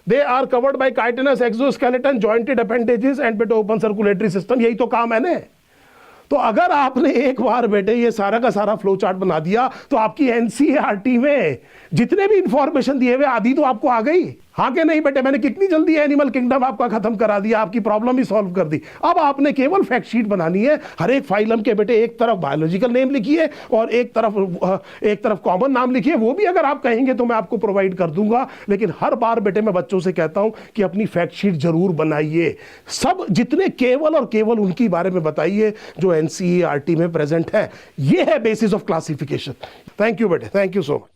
they are covered by chitinous exoskeleton, jointed appendages and बेटे ओपन सर्कुलेटरी सिस्टम। यही तो काम है ना। तो अगर आपने एक बार बेटे ये सारा का सारा फ्लो चार्ट बना दिया तो आपकी एनसीईआरटी में जितने भी इंफॉर्मेशन दिए हुए आधी तो आपको आ गई। हाँ के नहीं बेटे? मैंने कितनी जल्दी एनिमल किंगडम आपका खत्म करा दिया, आपकी प्रॉब्लम ही सॉल्व कर दी। अब आपने केवल फैक्ट शीट बनानी है। हर एक फाइलम के बेटे एक तरफ बायोलॉजिकल नेम लिखिए और एक तरफ कॉमन नाम लिखिए। वो भी अगर आप कहेंगे तो मैं आपको प्रोवाइड कर दूंगा। लेकिन हर बार बेटे मैं बच्चों से कहता हूं कि अपनी फैक्ट शीट जरूर बनाइए। सब जितने केवल और केवल उनकी बारे में बताइए जो एनसीईआरटी में प्रेजेंट है। ये है basis of classification. Thank you बेटे, थैंक यू सो मच।